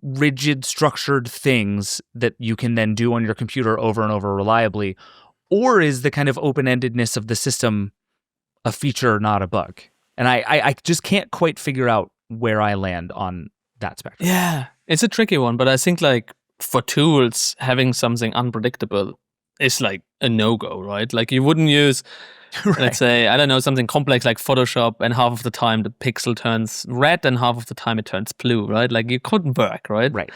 rigid structured things that you can then do on your computer over and over reliably? Or is the kind of open-endedness of the system a feature, not a bug? And I just can't quite figure out where I land on that spectrum. Yeah, it's a tricky one, but I think like for tools, having something unpredictable is like a no-go, right? Like you wouldn't use, right, let's say, I don't know, something complex like Photoshop, and half of the time the pixel turns red and half of the time it turns blue, right? Like you couldn't work, right? Right.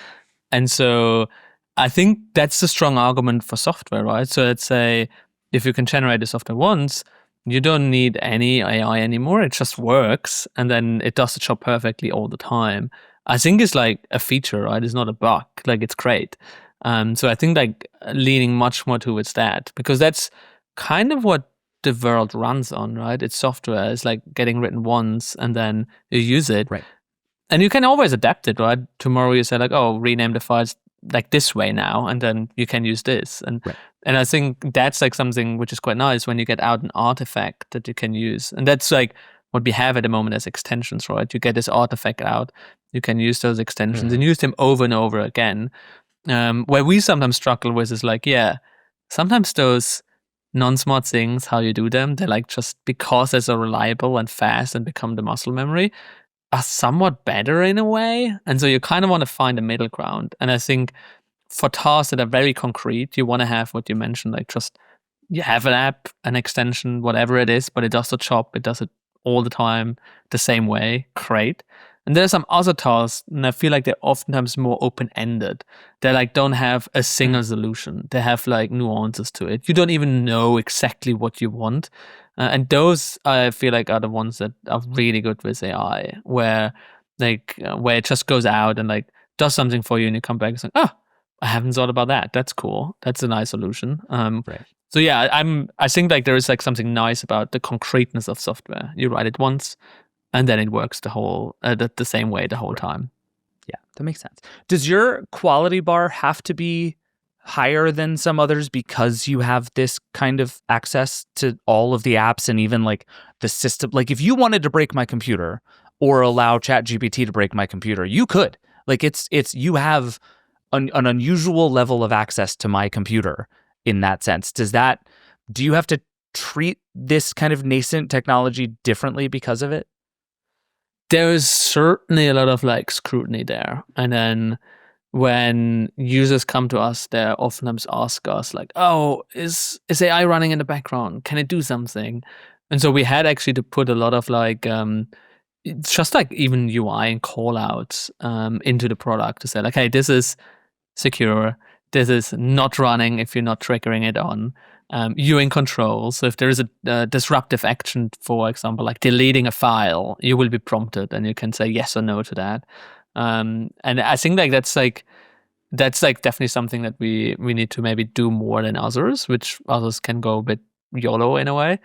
And so I think that's a strong argument for software, right? So let's say if you can generate the software once, you don't need any AI anymore. It just works, and then it does the job perfectly all the time. I think it's like a feature, right? It's not a bug. Like it's great. So I think like leaning much more towards that, because that's kind of what the world runs on, right? It's software. It's like getting written once and then you use it. Right. And you can always adapt it, right? Tomorrow you say like, oh, rename the files like this way now, and then you can use this. And right. And I think that's like something which is quite nice when you get out an artifact that you can use. And that's like what we have at the moment as extensions, right? You get this artifact out, you can use those extensions and use them over and over again. Where we sometimes struggle with is like, yeah, sometimes those non-smart things, how you do them, they're like just because they're so reliable and fast and become the muscle memory, are somewhat better in a way. And so you kind of want to find a middle ground. And I think for tasks that are very concrete, you want to have what you mentioned, like just you have an app, an extension, whatever it is, but it does the job, it does it all the time the same way. Great. And there are some other tasks, and I feel like they're oftentimes more open-ended. They like don't have a single solution. They have like nuances to it. You don't even know exactly what you want. And those I feel like are the ones that are really good with AI, where where it just goes out and like does something for you, and you come back and say, oh, I haven't thought about that. That's cool. That's a nice solution. Right. So yeah, I think like there is like something nice about the concreteness of software. You write it once, and then it works the same way the whole time. Yeah, that makes sense. Does your quality bar have to be higher than some others because you have this kind of access to all of the apps and even like the system? Like if you wanted to break my computer or allow ChatGPT to break my computer, you could. Like it's you have an unusual level of access to my computer in that sense. Do you have to treat this kind of nascent technology differently because of it? There is certainly a lot of like scrutiny there. And then when users come to us, they oftentimes ask us like, oh, is AI running in the background? Can it do something? And so we had actually to put a lot of like, just like even UI and call outs into the product to say like, hey, this is secure. This is not running if you're not triggering it on. You're in control. So if there is a disruptive action, for example, like deleting a file, you will be prompted and you can say yes or no to that. And I think like that's definitely something that we need to maybe do more than others, which others can go a bit YOLO in a way.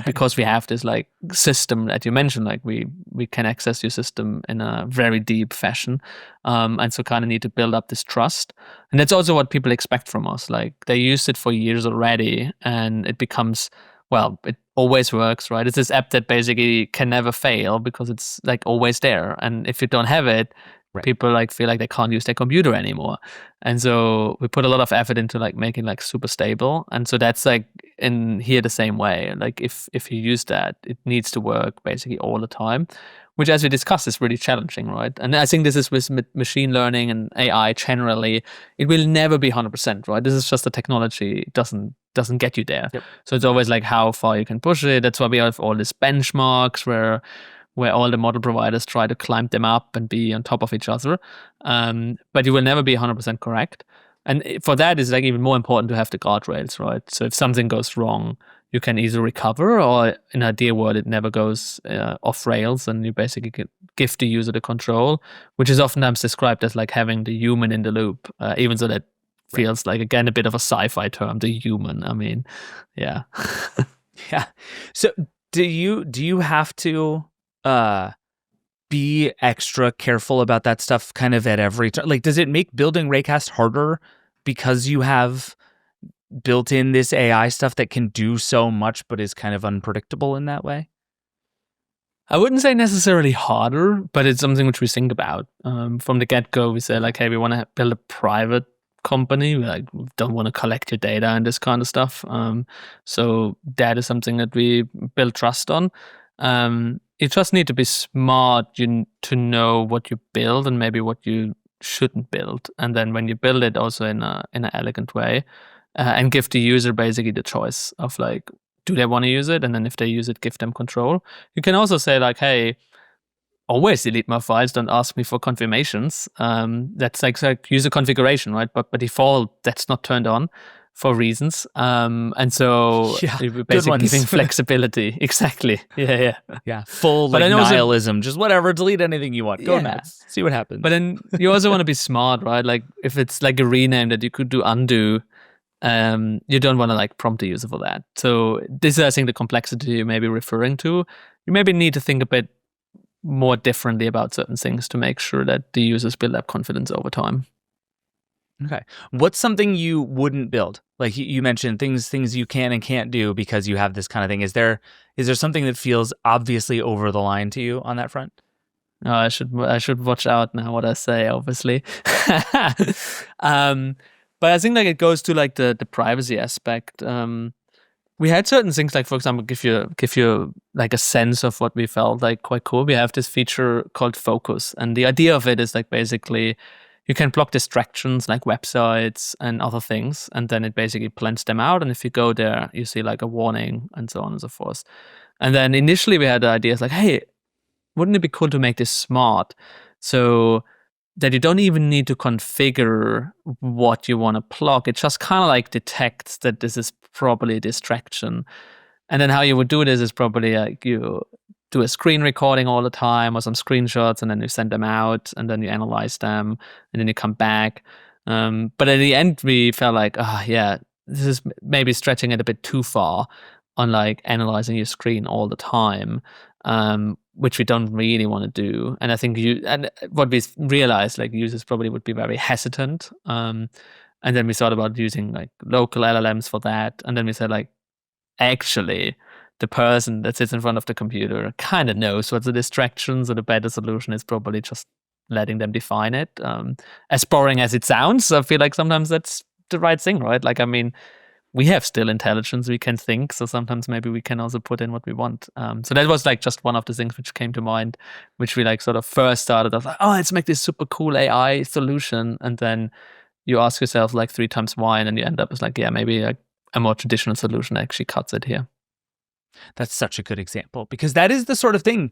Because we have this like system that you mentioned, like we can access your system in a very deep fashion. And so kind of need to build up this trust. And that's also what people expect from us. Like they used it for years already, and it becomes well, it always works, right? It's this app that basically can never fail because it's like always there. And if you don't have it, Right. people like feel like they can't use their computer anymore. And so we put a lot of effort into like making like super stable. And so that's like in here the same way. Like if you use that, it needs to work basically all the time, which as we discussed is really challenging, right? And I think this is with machine learning and AI generally, it will never be 100%, right? This is just a technology. It doesn't get you there. Yep. So it's always like how far you can push it. That's why we have all these benchmarks where all the model providers try to climb them up and be on top of each other. But you will never be 100% correct. And for that, it's like even more important to have the guardrails, right? So if something goes wrong, you can either recover, or in an ideal world, it never goes off rails, and you basically give the user the control, which is oftentimes described as like having the human in the loop, even though that feels like, again, a bit of a sci-fi term, the human. I mean, yeah. Yeah. So do you have to be extra careful about that stuff kind of at every turn? Like, does it make building Raycast harder because you have built in this AI stuff that can do so much but is kind of unpredictable in that way? I wouldn't say necessarily harder, but it's something which we think about. From the get-go, we say like, hey, we want to build a private company. We like don't want to collect your data and this kind of stuff. So that is something that we build trust on. You just need to be smart to know what you build and maybe what you shouldn't build. And then when you build it also in an elegant way, and give the user basically the choice of like, do they want to use it? And then if they use it, give them control. You can also say like, hey, always delete my files. Don't ask me for confirmations. That's like user configuration, right? But by default, that's not turned on for reasons. And so we're basically giving flexibility. Exactly. Yeah. Yeah. Full like nihilism. Just whatever. Delete anything you want. Go nuts. See what happens. But then you also want to be smart, right? Like if it's like a rename that you could do undo, you don't want to like prompt the user for that. So this is, I think, the complexity you may be referring to. You maybe need to think a bit more differently about certain things to make sure that the users build up confidence over time. Okay. What's something you wouldn't build? Like you mentioned things you can and can't do because you have this kind of thing. Is there something that feels obviously over the line to you on that front? No, I should watch out now what I say, obviously. But I think like it goes to like the privacy aspect. We had certain things like, for example, give you like a sense of what we felt like quite cool. We have this feature called Focus, and the idea of it is like basically you can block distractions like websites and other things, and then it basically blends them out. And if you go there, you see like a warning and so on and so forth. And then initially we had the ideas like, hey, wouldn't it be cool to make this smart? So that you don't even need to configure what you want to block. It just kind of like detects that this is probably a distraction. And then how you would do this is probably like you do a screen recording all the time or some screenshots, and then you send them out, and then you analyze them, and then you come back. But at the end, we felt like, this is maybe stretching it a bit too far on like analyzing your screen all the time. Which we don't really want to do. And I think what we realized, like users probably would be very hesitant. And then we thought about using like local LLMs for that. And then we said like, actually, the person that sits in front of the computer kind of knows what's the distraction. So the better solution is probably just letting them define it. As boring as it sounds, I feel like sometimes that's the right thing, right? Like, I mean, we have still intelligence, we can think, so sometimes maybe we can also put in what we want. So that was like just one of the things which came to mind, which we like sort of first started off like, let's make this super cool AI solution. And then you ask yourself like 3 times why, and then you end up as like, maybe like a more traditional solution actually cuts it here. That's such a good example, because that is the sort of thing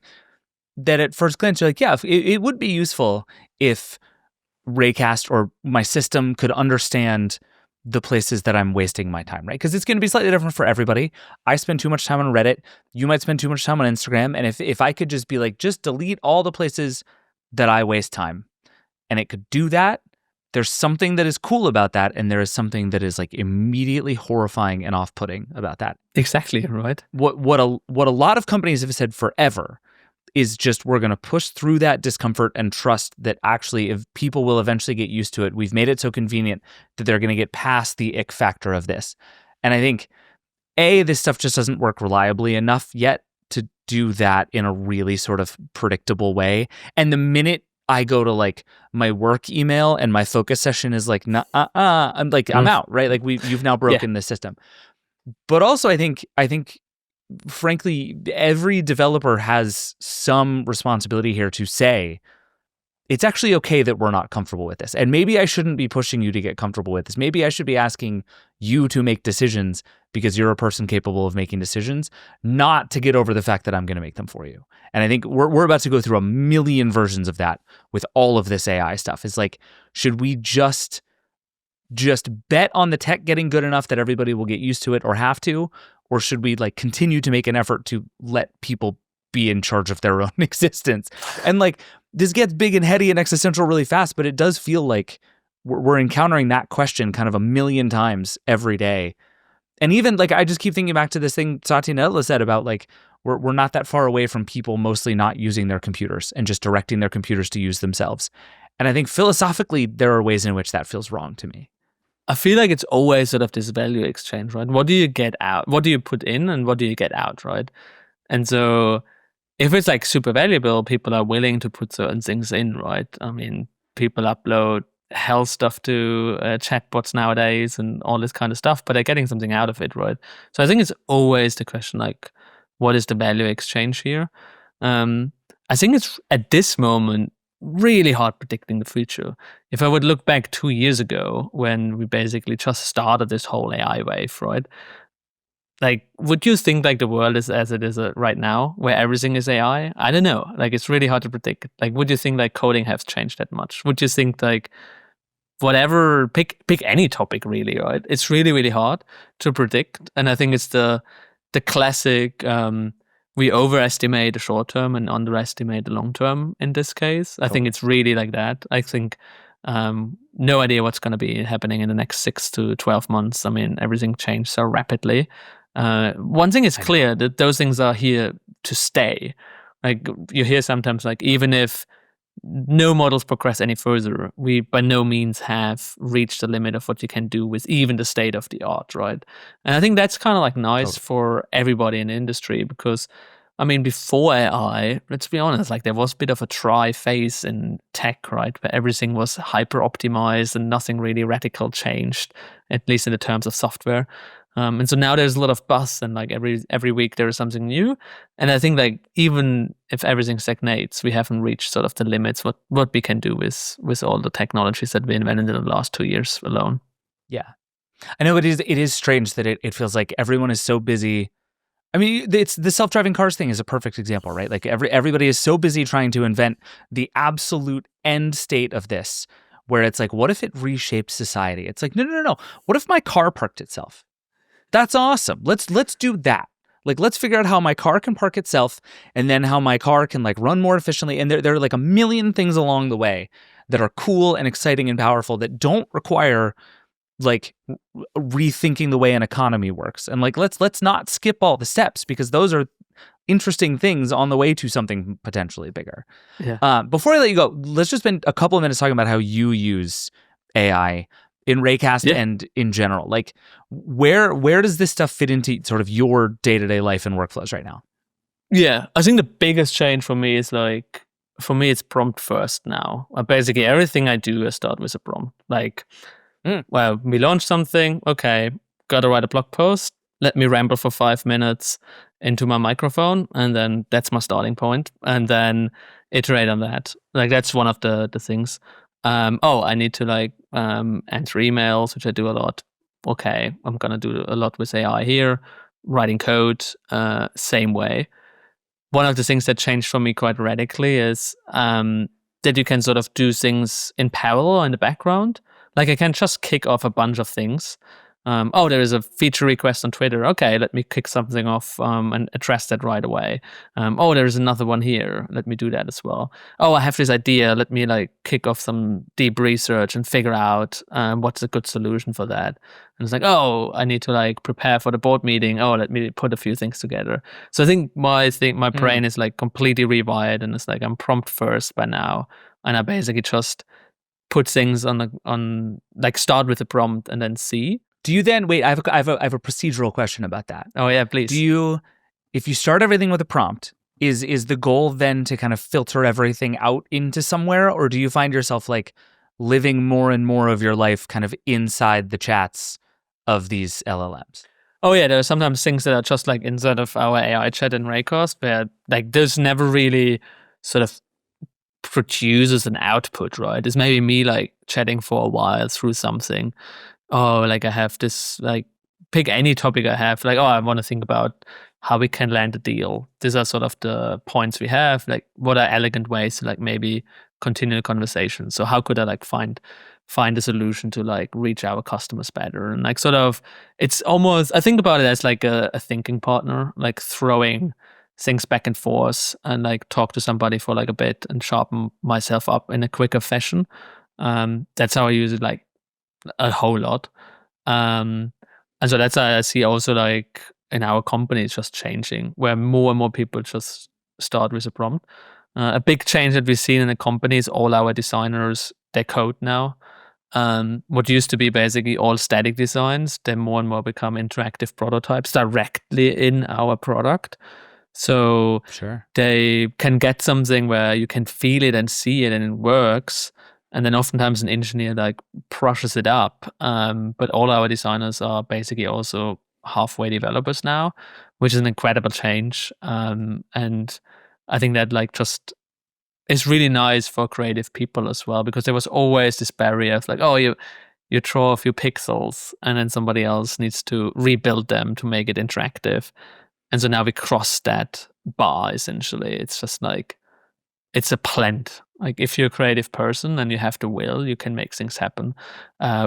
that at first glance, you're like, it would be useful if Raycast or my system could understand the places that I'm wasting my time, right? Because it's going to be slightly different for everybody. I spend too much time on Reddit. You might spend too much time on Instagram. And if I could just be like, just delete all the places that I waste time, and it could do that, there's something that is cool about that. And there is something that is like immediately horrifying and off-putting about that. Exactly, right? What a lot of companies have said forever is just, we're going to push through that discomfort and trust that actually if people will eventually get used to it, we've made it so convenient that they're going to get past the ick factor of this. And I think this stuff just doesn't work reliably enough yet to do that in a really sort of predictable way. And the minute I go to like my work email and my focus session is like, I'm like, I'm out, right? Like you've now broken the system. But also I think frankly, every developer has some responsibility here to say, it's actually okay that we're not comfortable with this. And maybe I shouldn't be pushing you to get comfortable with this. Maybe I should be asking you to make decisions because you're a person capable of making decisions, not to get over the fact that I'm going to make them for you. And I think we're about to go through a million versions of that with all of this AI stuff. It's like, should we just bet on the tech getting good enough that everybody will get used to it or have to? Or should we like continue to make an effort to let people be in charge of their own existence? And like, this gets big and heady and existential really fast, but it does feel like we're encountering that question kind of a million times every day. And even like, I just keep thinking back to this thing Satya Nadella said about like, we're not that far away from people mostly not using their computers and just directing their computers to use themselves. And I think philosophically, there are ways in which that feels wrong to me. I feel like it's always sort of this value exchange, right? What do you get out? What do you put in and what do you get out, right? And so if it's like super valuable, people are willing to put certain things in, right? I mean, people upload hell stuff to chatbots nowadays and all this kind of stuff, but they're getting something out of it, right? So I think it's always the question, like, what is the value exchange here? I think it's at this moment really hard predicting the future. If I would look back 2 years ago when we basically just started this whole AI wave, right? Like, would you think like the world is as it is right now, where everything is AI? I don't know. Like, it's really hard to predict. Like, would you think like coding has changed that much? Would you think like whatever, pick any topic really, right? It's really, really hard to predict. And I think it's the classic, we overestimate the short term and underestimate the long term in this case. I think it's really like that. I think no idea what's going to be happening in the next 6 to 12 months. I mean, everything changed so rapidly. One thing is clear, that those things are here to stay. Like, you hear sometimes like, even if no models progress any further, we by no means have reached the limit of what you can do with even the state of the art, right? And I think that's kind of like nice for everybody in the industry, because I mean, before AI, let's be honest, like there was a bit of a try phase in tech, right? Where everything was hyper optimized and nothing really radical changed, at least in the terms of software. And so now there's a lot of buzz, and like every week there is something new. And I think like even if everything stagnates, we haven't reached sort of the limits what we can do with all the technologies that we invented in the last 2 years alone. Yeah, I know it is strange that it feels like everyone is so busy. I mean, it's the self-driving cars thing is a perfect example, right? Like everybody is so busy trying to invent the absolute end state of this, where it's like, what if it reshaped society? It's like, no. What if my car parked itself? That's awesome. Let's do that. Like, let's figure out how my car can park itself, and then how my car can like run more efficiently. And there are like a million things along the way that are cool and exciting and powerful that don't require like rethinking the way an economy works. And like, let's not skip all the steps, because those are interesting things on the way to something potentially bigger. Yeah. Before I let you go, let's just spend a couple of minutes talking about how you use AI in Raycast and in general. Like, where does this stuff fit into sort of your day-to-day life and workflows right now? Yeah, I think the biggest change for me is like, for me, it's prompt first now. Basically, everything I do, I start with a prompt. Like, well, we launched something. Okay, got to write a blog post. Let me ramble for 5 minutes into my microphone, and then that's my starting point. And then iterate on that. Like, that's one of the things. I need to like answer emails, which I do a lot. Okay, I'm gonna do a lot with AI here. Writing code, same way. One of the things that changed for me quite radically is that you can sort of do things in parallel in the background. Like, I can just kick off a bunch of things. There is a feature request on Twitter. Okay, let me kick something off and address that right away. There is another one here. Let me do that as well. I have this idea. Let me like kick off some deep research and figure out what's a good solution for that. And it's like, I need to like prepare for the board meeting. Let me put a few things together. So I think my brain is like completely rewired, and it's like I'm prompt first by now, and I basically just put things on like start with a prompt and then see. Do you then wait? I have a procedural question about that. Oh yeah, please. If you start everything with a prompt, is the goal then to kind of filter everything out into somewhere, or do you find yourself like living more and more of your life kind of inside the chats of these LLMs? Oh yeah, there are sometimes things that are just like inside of our AI chat in Raycast where like there's never really sort of produces an output, right? It's maybe me like chatting for a while through something. Oh, like I have this, like pick any topic I have, like, oh, I want to think about how we can land a deal. These are sort of the points we have, like what are elegant ways to like maybe continue the conversation. So how could I like find a solution to like reach our customers better? And like sort of, it's almost, I think about it as like a thinking partner, like throwing things back and forth and like talk to somebody for like a bit and sharpen myself up in a quicker fashion. That's how I use it like a whole lot. And so that's how I see also like in our company it's just changing where more and more people just start with a prompt. A big change that we've seen in the company is all our designers, they code now. What used to be basically all static designs, they more and more become interactive prototypes directly in our product. So Sure. they can get something where you can feel it and see it and it works. And then oftentimes an engineer like brushes it up. But all our designers are basically also halfway developers now, which is an incredible change. And I think that like just is really nice for creative people as well, because there was always this barrier of like, oh, you draw a few pixels and then somebody else needs to rebuild them to make it interactive. And so now we cross that bar essentially. It's just like, it's a blend. Like if you're a creative person and you have the will, you can make things happen,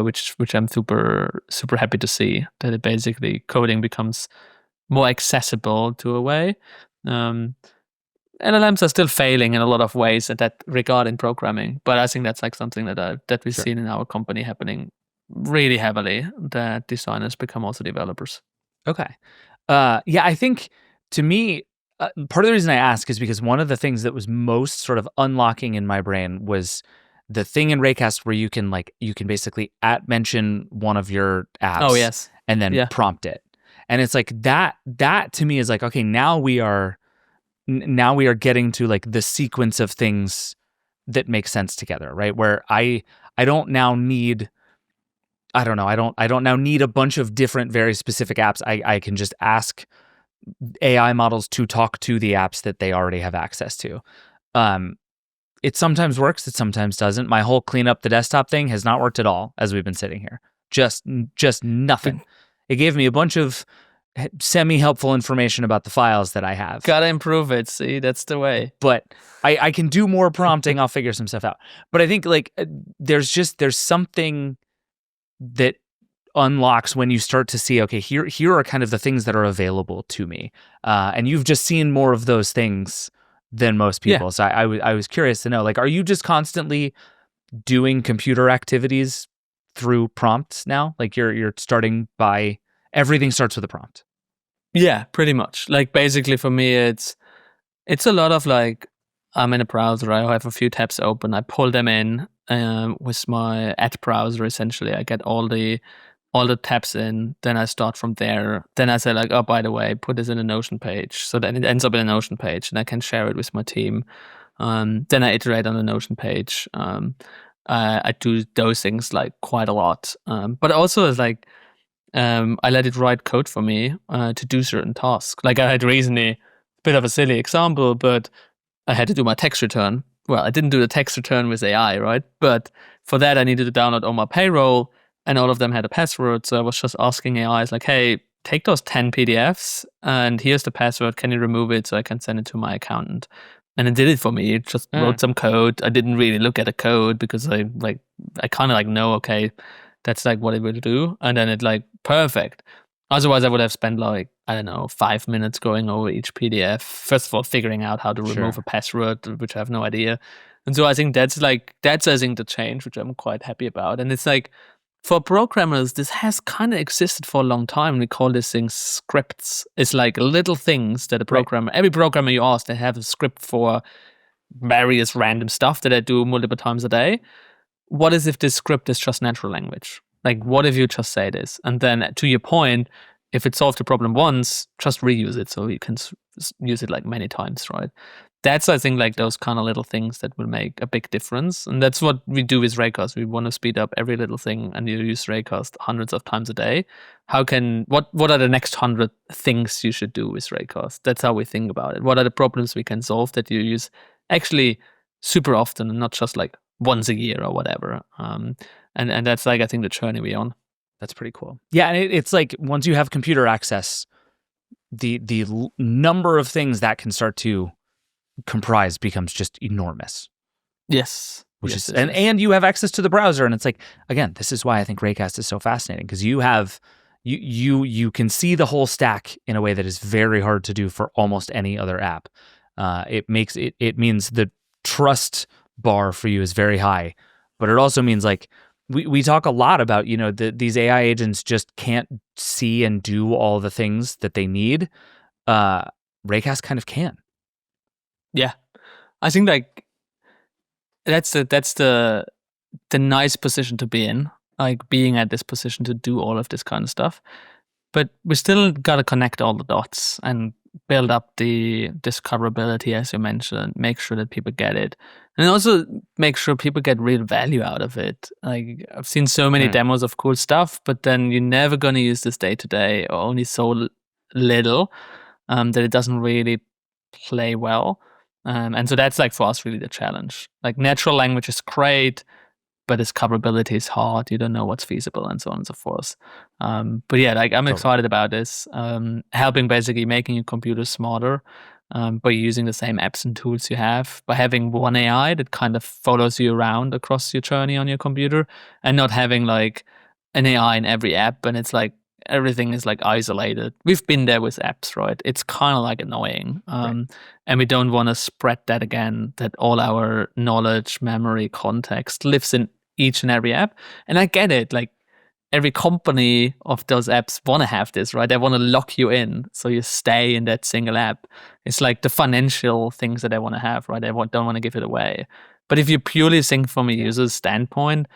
which I'm super, super happy to see that it basically coding becomes more accessible to a way. LLMs are still failing in a lot of ways at that regard in programming, but I think that's like something that we've seen in our company happening really heavily, that designers become also developers. Okay. Yeah, I think to me, part of the reason I ask is because one of the things that was most sort of unlocking in my brain was the thing in Raycast where you can basically mention one of your apps. Oh yes. And then prompt it. And it's like that to me is like, okay, now we are getting to like the sequence of things that make sense together, right? Where I don't now need I don't now need a bunch of different very specific apps. I can just ask AI models to talk to the apps that they already have access to. It sometimes works, it sometimes doesn't. My whole clean up the desktop thing has not worked at all as we've been sitting here. Just nothing. It gave me a bunch of semi-helpful information about the files that I have. Gotta improve it. See, that's the way. But I can do more prompting. I'll figure some stuff out. But I think like there's something that unlocks when you start to see, okay, here are kind of the things that are available to me. And you've just seen more of those things than most people. Yeah. So I was curious to know, like, are you just constantly doing computer activities through prompts now? Like you're starting by everything starts with a prompt. Yeah, pretty much. Like basically for me, it's a lot of like, I'm in a browser, I have a few tabs open, I pull them in with my ad browser. Essentially, I get all the tabs in, then I start from there. Then I say like, oh, by the way, put this in a Notion page. So then it ends up in a Notion page and I can share it with my team. Then I iterate on the Notion page. I do those things like quite a lot. But also it's like, I let it write code for me to do certain tasks. Like I had recently, a bit of a silly example, but I had to do my tax return. Well, I didn't do the tax return with AI, right? But for that, I needed to download all my payroll, and all of them had a password. So I was just asking AI, it's like, hey, take those 10 PDFs, and here's the password. Can you remove it so I can send it to my accountant? And it did it for me. It just wrote some code. I didn't really look at the code because I kind of like know, okay, that's like what it will do. And then it like, perfect. Otherwise, I would have spent like, I don't know, 5 minutes going over each PDF. First of all, figuring out how to remove a password, which I have no idea. And so I think that's I think the change, which I'm quite happy about. And it's like, for programmers, this has kind of existed for a long time. We call these things scripts. It's like little things that a programmer, every programmer you ask, they have a script for various random stuff that I do multiple times a day. What is if this script is just natural language? Like, what if you just say this? And then to your point, if it solved the problem once, just reuse it so you can use it like many times, right? That's, I think, like those kind of little things that will make a big difference. And that's what we do with Raycast. We want to speed up every little thing, and you use Raycast hundreds of times a day. What are the next 100 things you should do with Raycast? That's how we think about it. What are the problems we can solve that you use actually super often and not just like once a year or whatever? And that's like, I think, the journey we're on. That's pretty cool. Yeah, and it's like once you have computer access, the number of things that can start to comprise becomes just enormous. Yes. And you have access to the browser, and it's like, again, this is why I think Raycast is so fascinating, because you have you can see the whole stack in a way that is very hard to do for almost any other app. It means the trust bar for you is very high, but it also means like we talk a lot about, these AI agents just can't see and do all the things that they need. Raycast kind of can. Yeah, I think like that's the nice position to be in, like being at this position to do all of this kind of stuff. But we still got to connect all the dots and build up the discoverability, as you mentioned, make sure that people get it, and also make sure people get real value out of it. Like, I've seen so many demos of cool stuff, but then you're never going to use this day to day, or only so little that it doesn't really play well. And so that's like for us really the challenge. Like, natural language is great, but discoverability is hard. You don't know what's feasible and so on and so forth. But yeah, like I'm excited about this, helping basically making your computer smarter by using the same apps and tools you have, by having one AI that kind of follows you around across your journey on your computer, and not having like an AI in every app and it's like everything is like isolated. We've been there with apps, right? It's kind of like annoying. And we don't want to spread that again, that all our knowledge, memory, context lives in each and every app. And I get it. Like, every company of those apps want to have this, right? They want to lock you in so you stay in that single app. It's like the financial things that they want to have, right? They don't want to give it away. But if you purely think from a user's standpoint,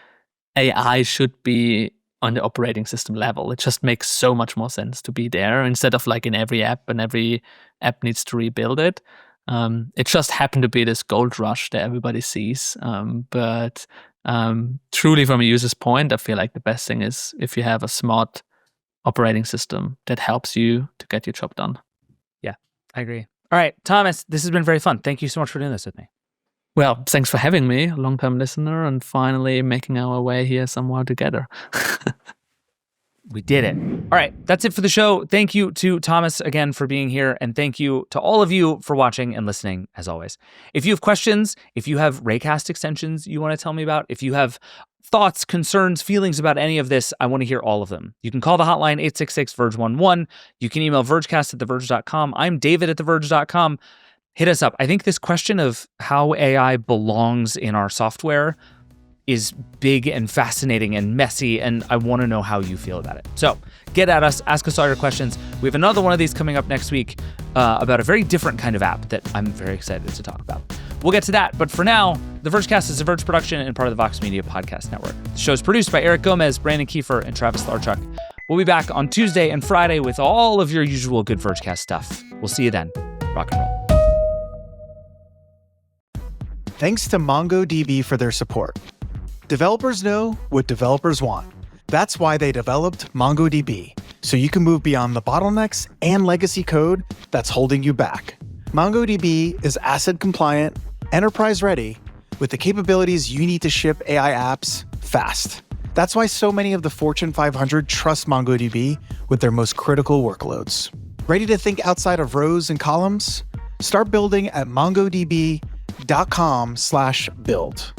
AI should be on the operating system level. It just makes so much more sense to be there instead of like in every app, and every app needs to rebuild it. It just happened to be this gold rush that everybody sees. But truly from a user's point, I feel like the best thing is if you have a smart operating system that helps you to get your job done. Yeah, I agree. All right, Thomas, this has been very fun. Thank you so much for doing this with me. Well, thanks for having me, a long-time listener, and finally making our way here somewhere together. We did it. All right, that's it for the show. Thank you to Thomas again for being here, and thank you to all of you for watching and listening, as always. If you have questions, if you have Raycast extensions you want to tell me about, if you have thoughts, concerns, feelings about any of this, I want to hear all of them. You can call the hotline 866-VERGE11. You can email vergecast@theverge.com. I'm David at theverge.com. Hit us up. I think this question of how AI belongs in our software is big and fascinating and messy, and I want to know how you feel about it. So get at us, ask us all your questions. We have another one of these coming up next week about a very different kind of app that I'm very excited to talk about. We'll get to that, but for now, the Vergecast is a Verge production and part of the Vox Media Podcast Network. The show is produced by Eric Gomez, Brandon Kiefer, and Travis Larchuk. We'll be back on Tuesday and Friday with all of your usual good Vergecast stuff. We'll see you then. Rock and roll. Thanks to MongoDB for their support. Developers know what developers want. That's why they developed MongoDB, so you can move beyond the bottlenecks and legacy code that's holding you back. MongoDB is ACID compliant, enterprise ready, with the capabilities you need to ship AI apps fast. That's why so many of the Fortune 500 trust MongoDB with their most critical workloads. Ready to think outside of rows and columns? Start building at mongodb.com/build.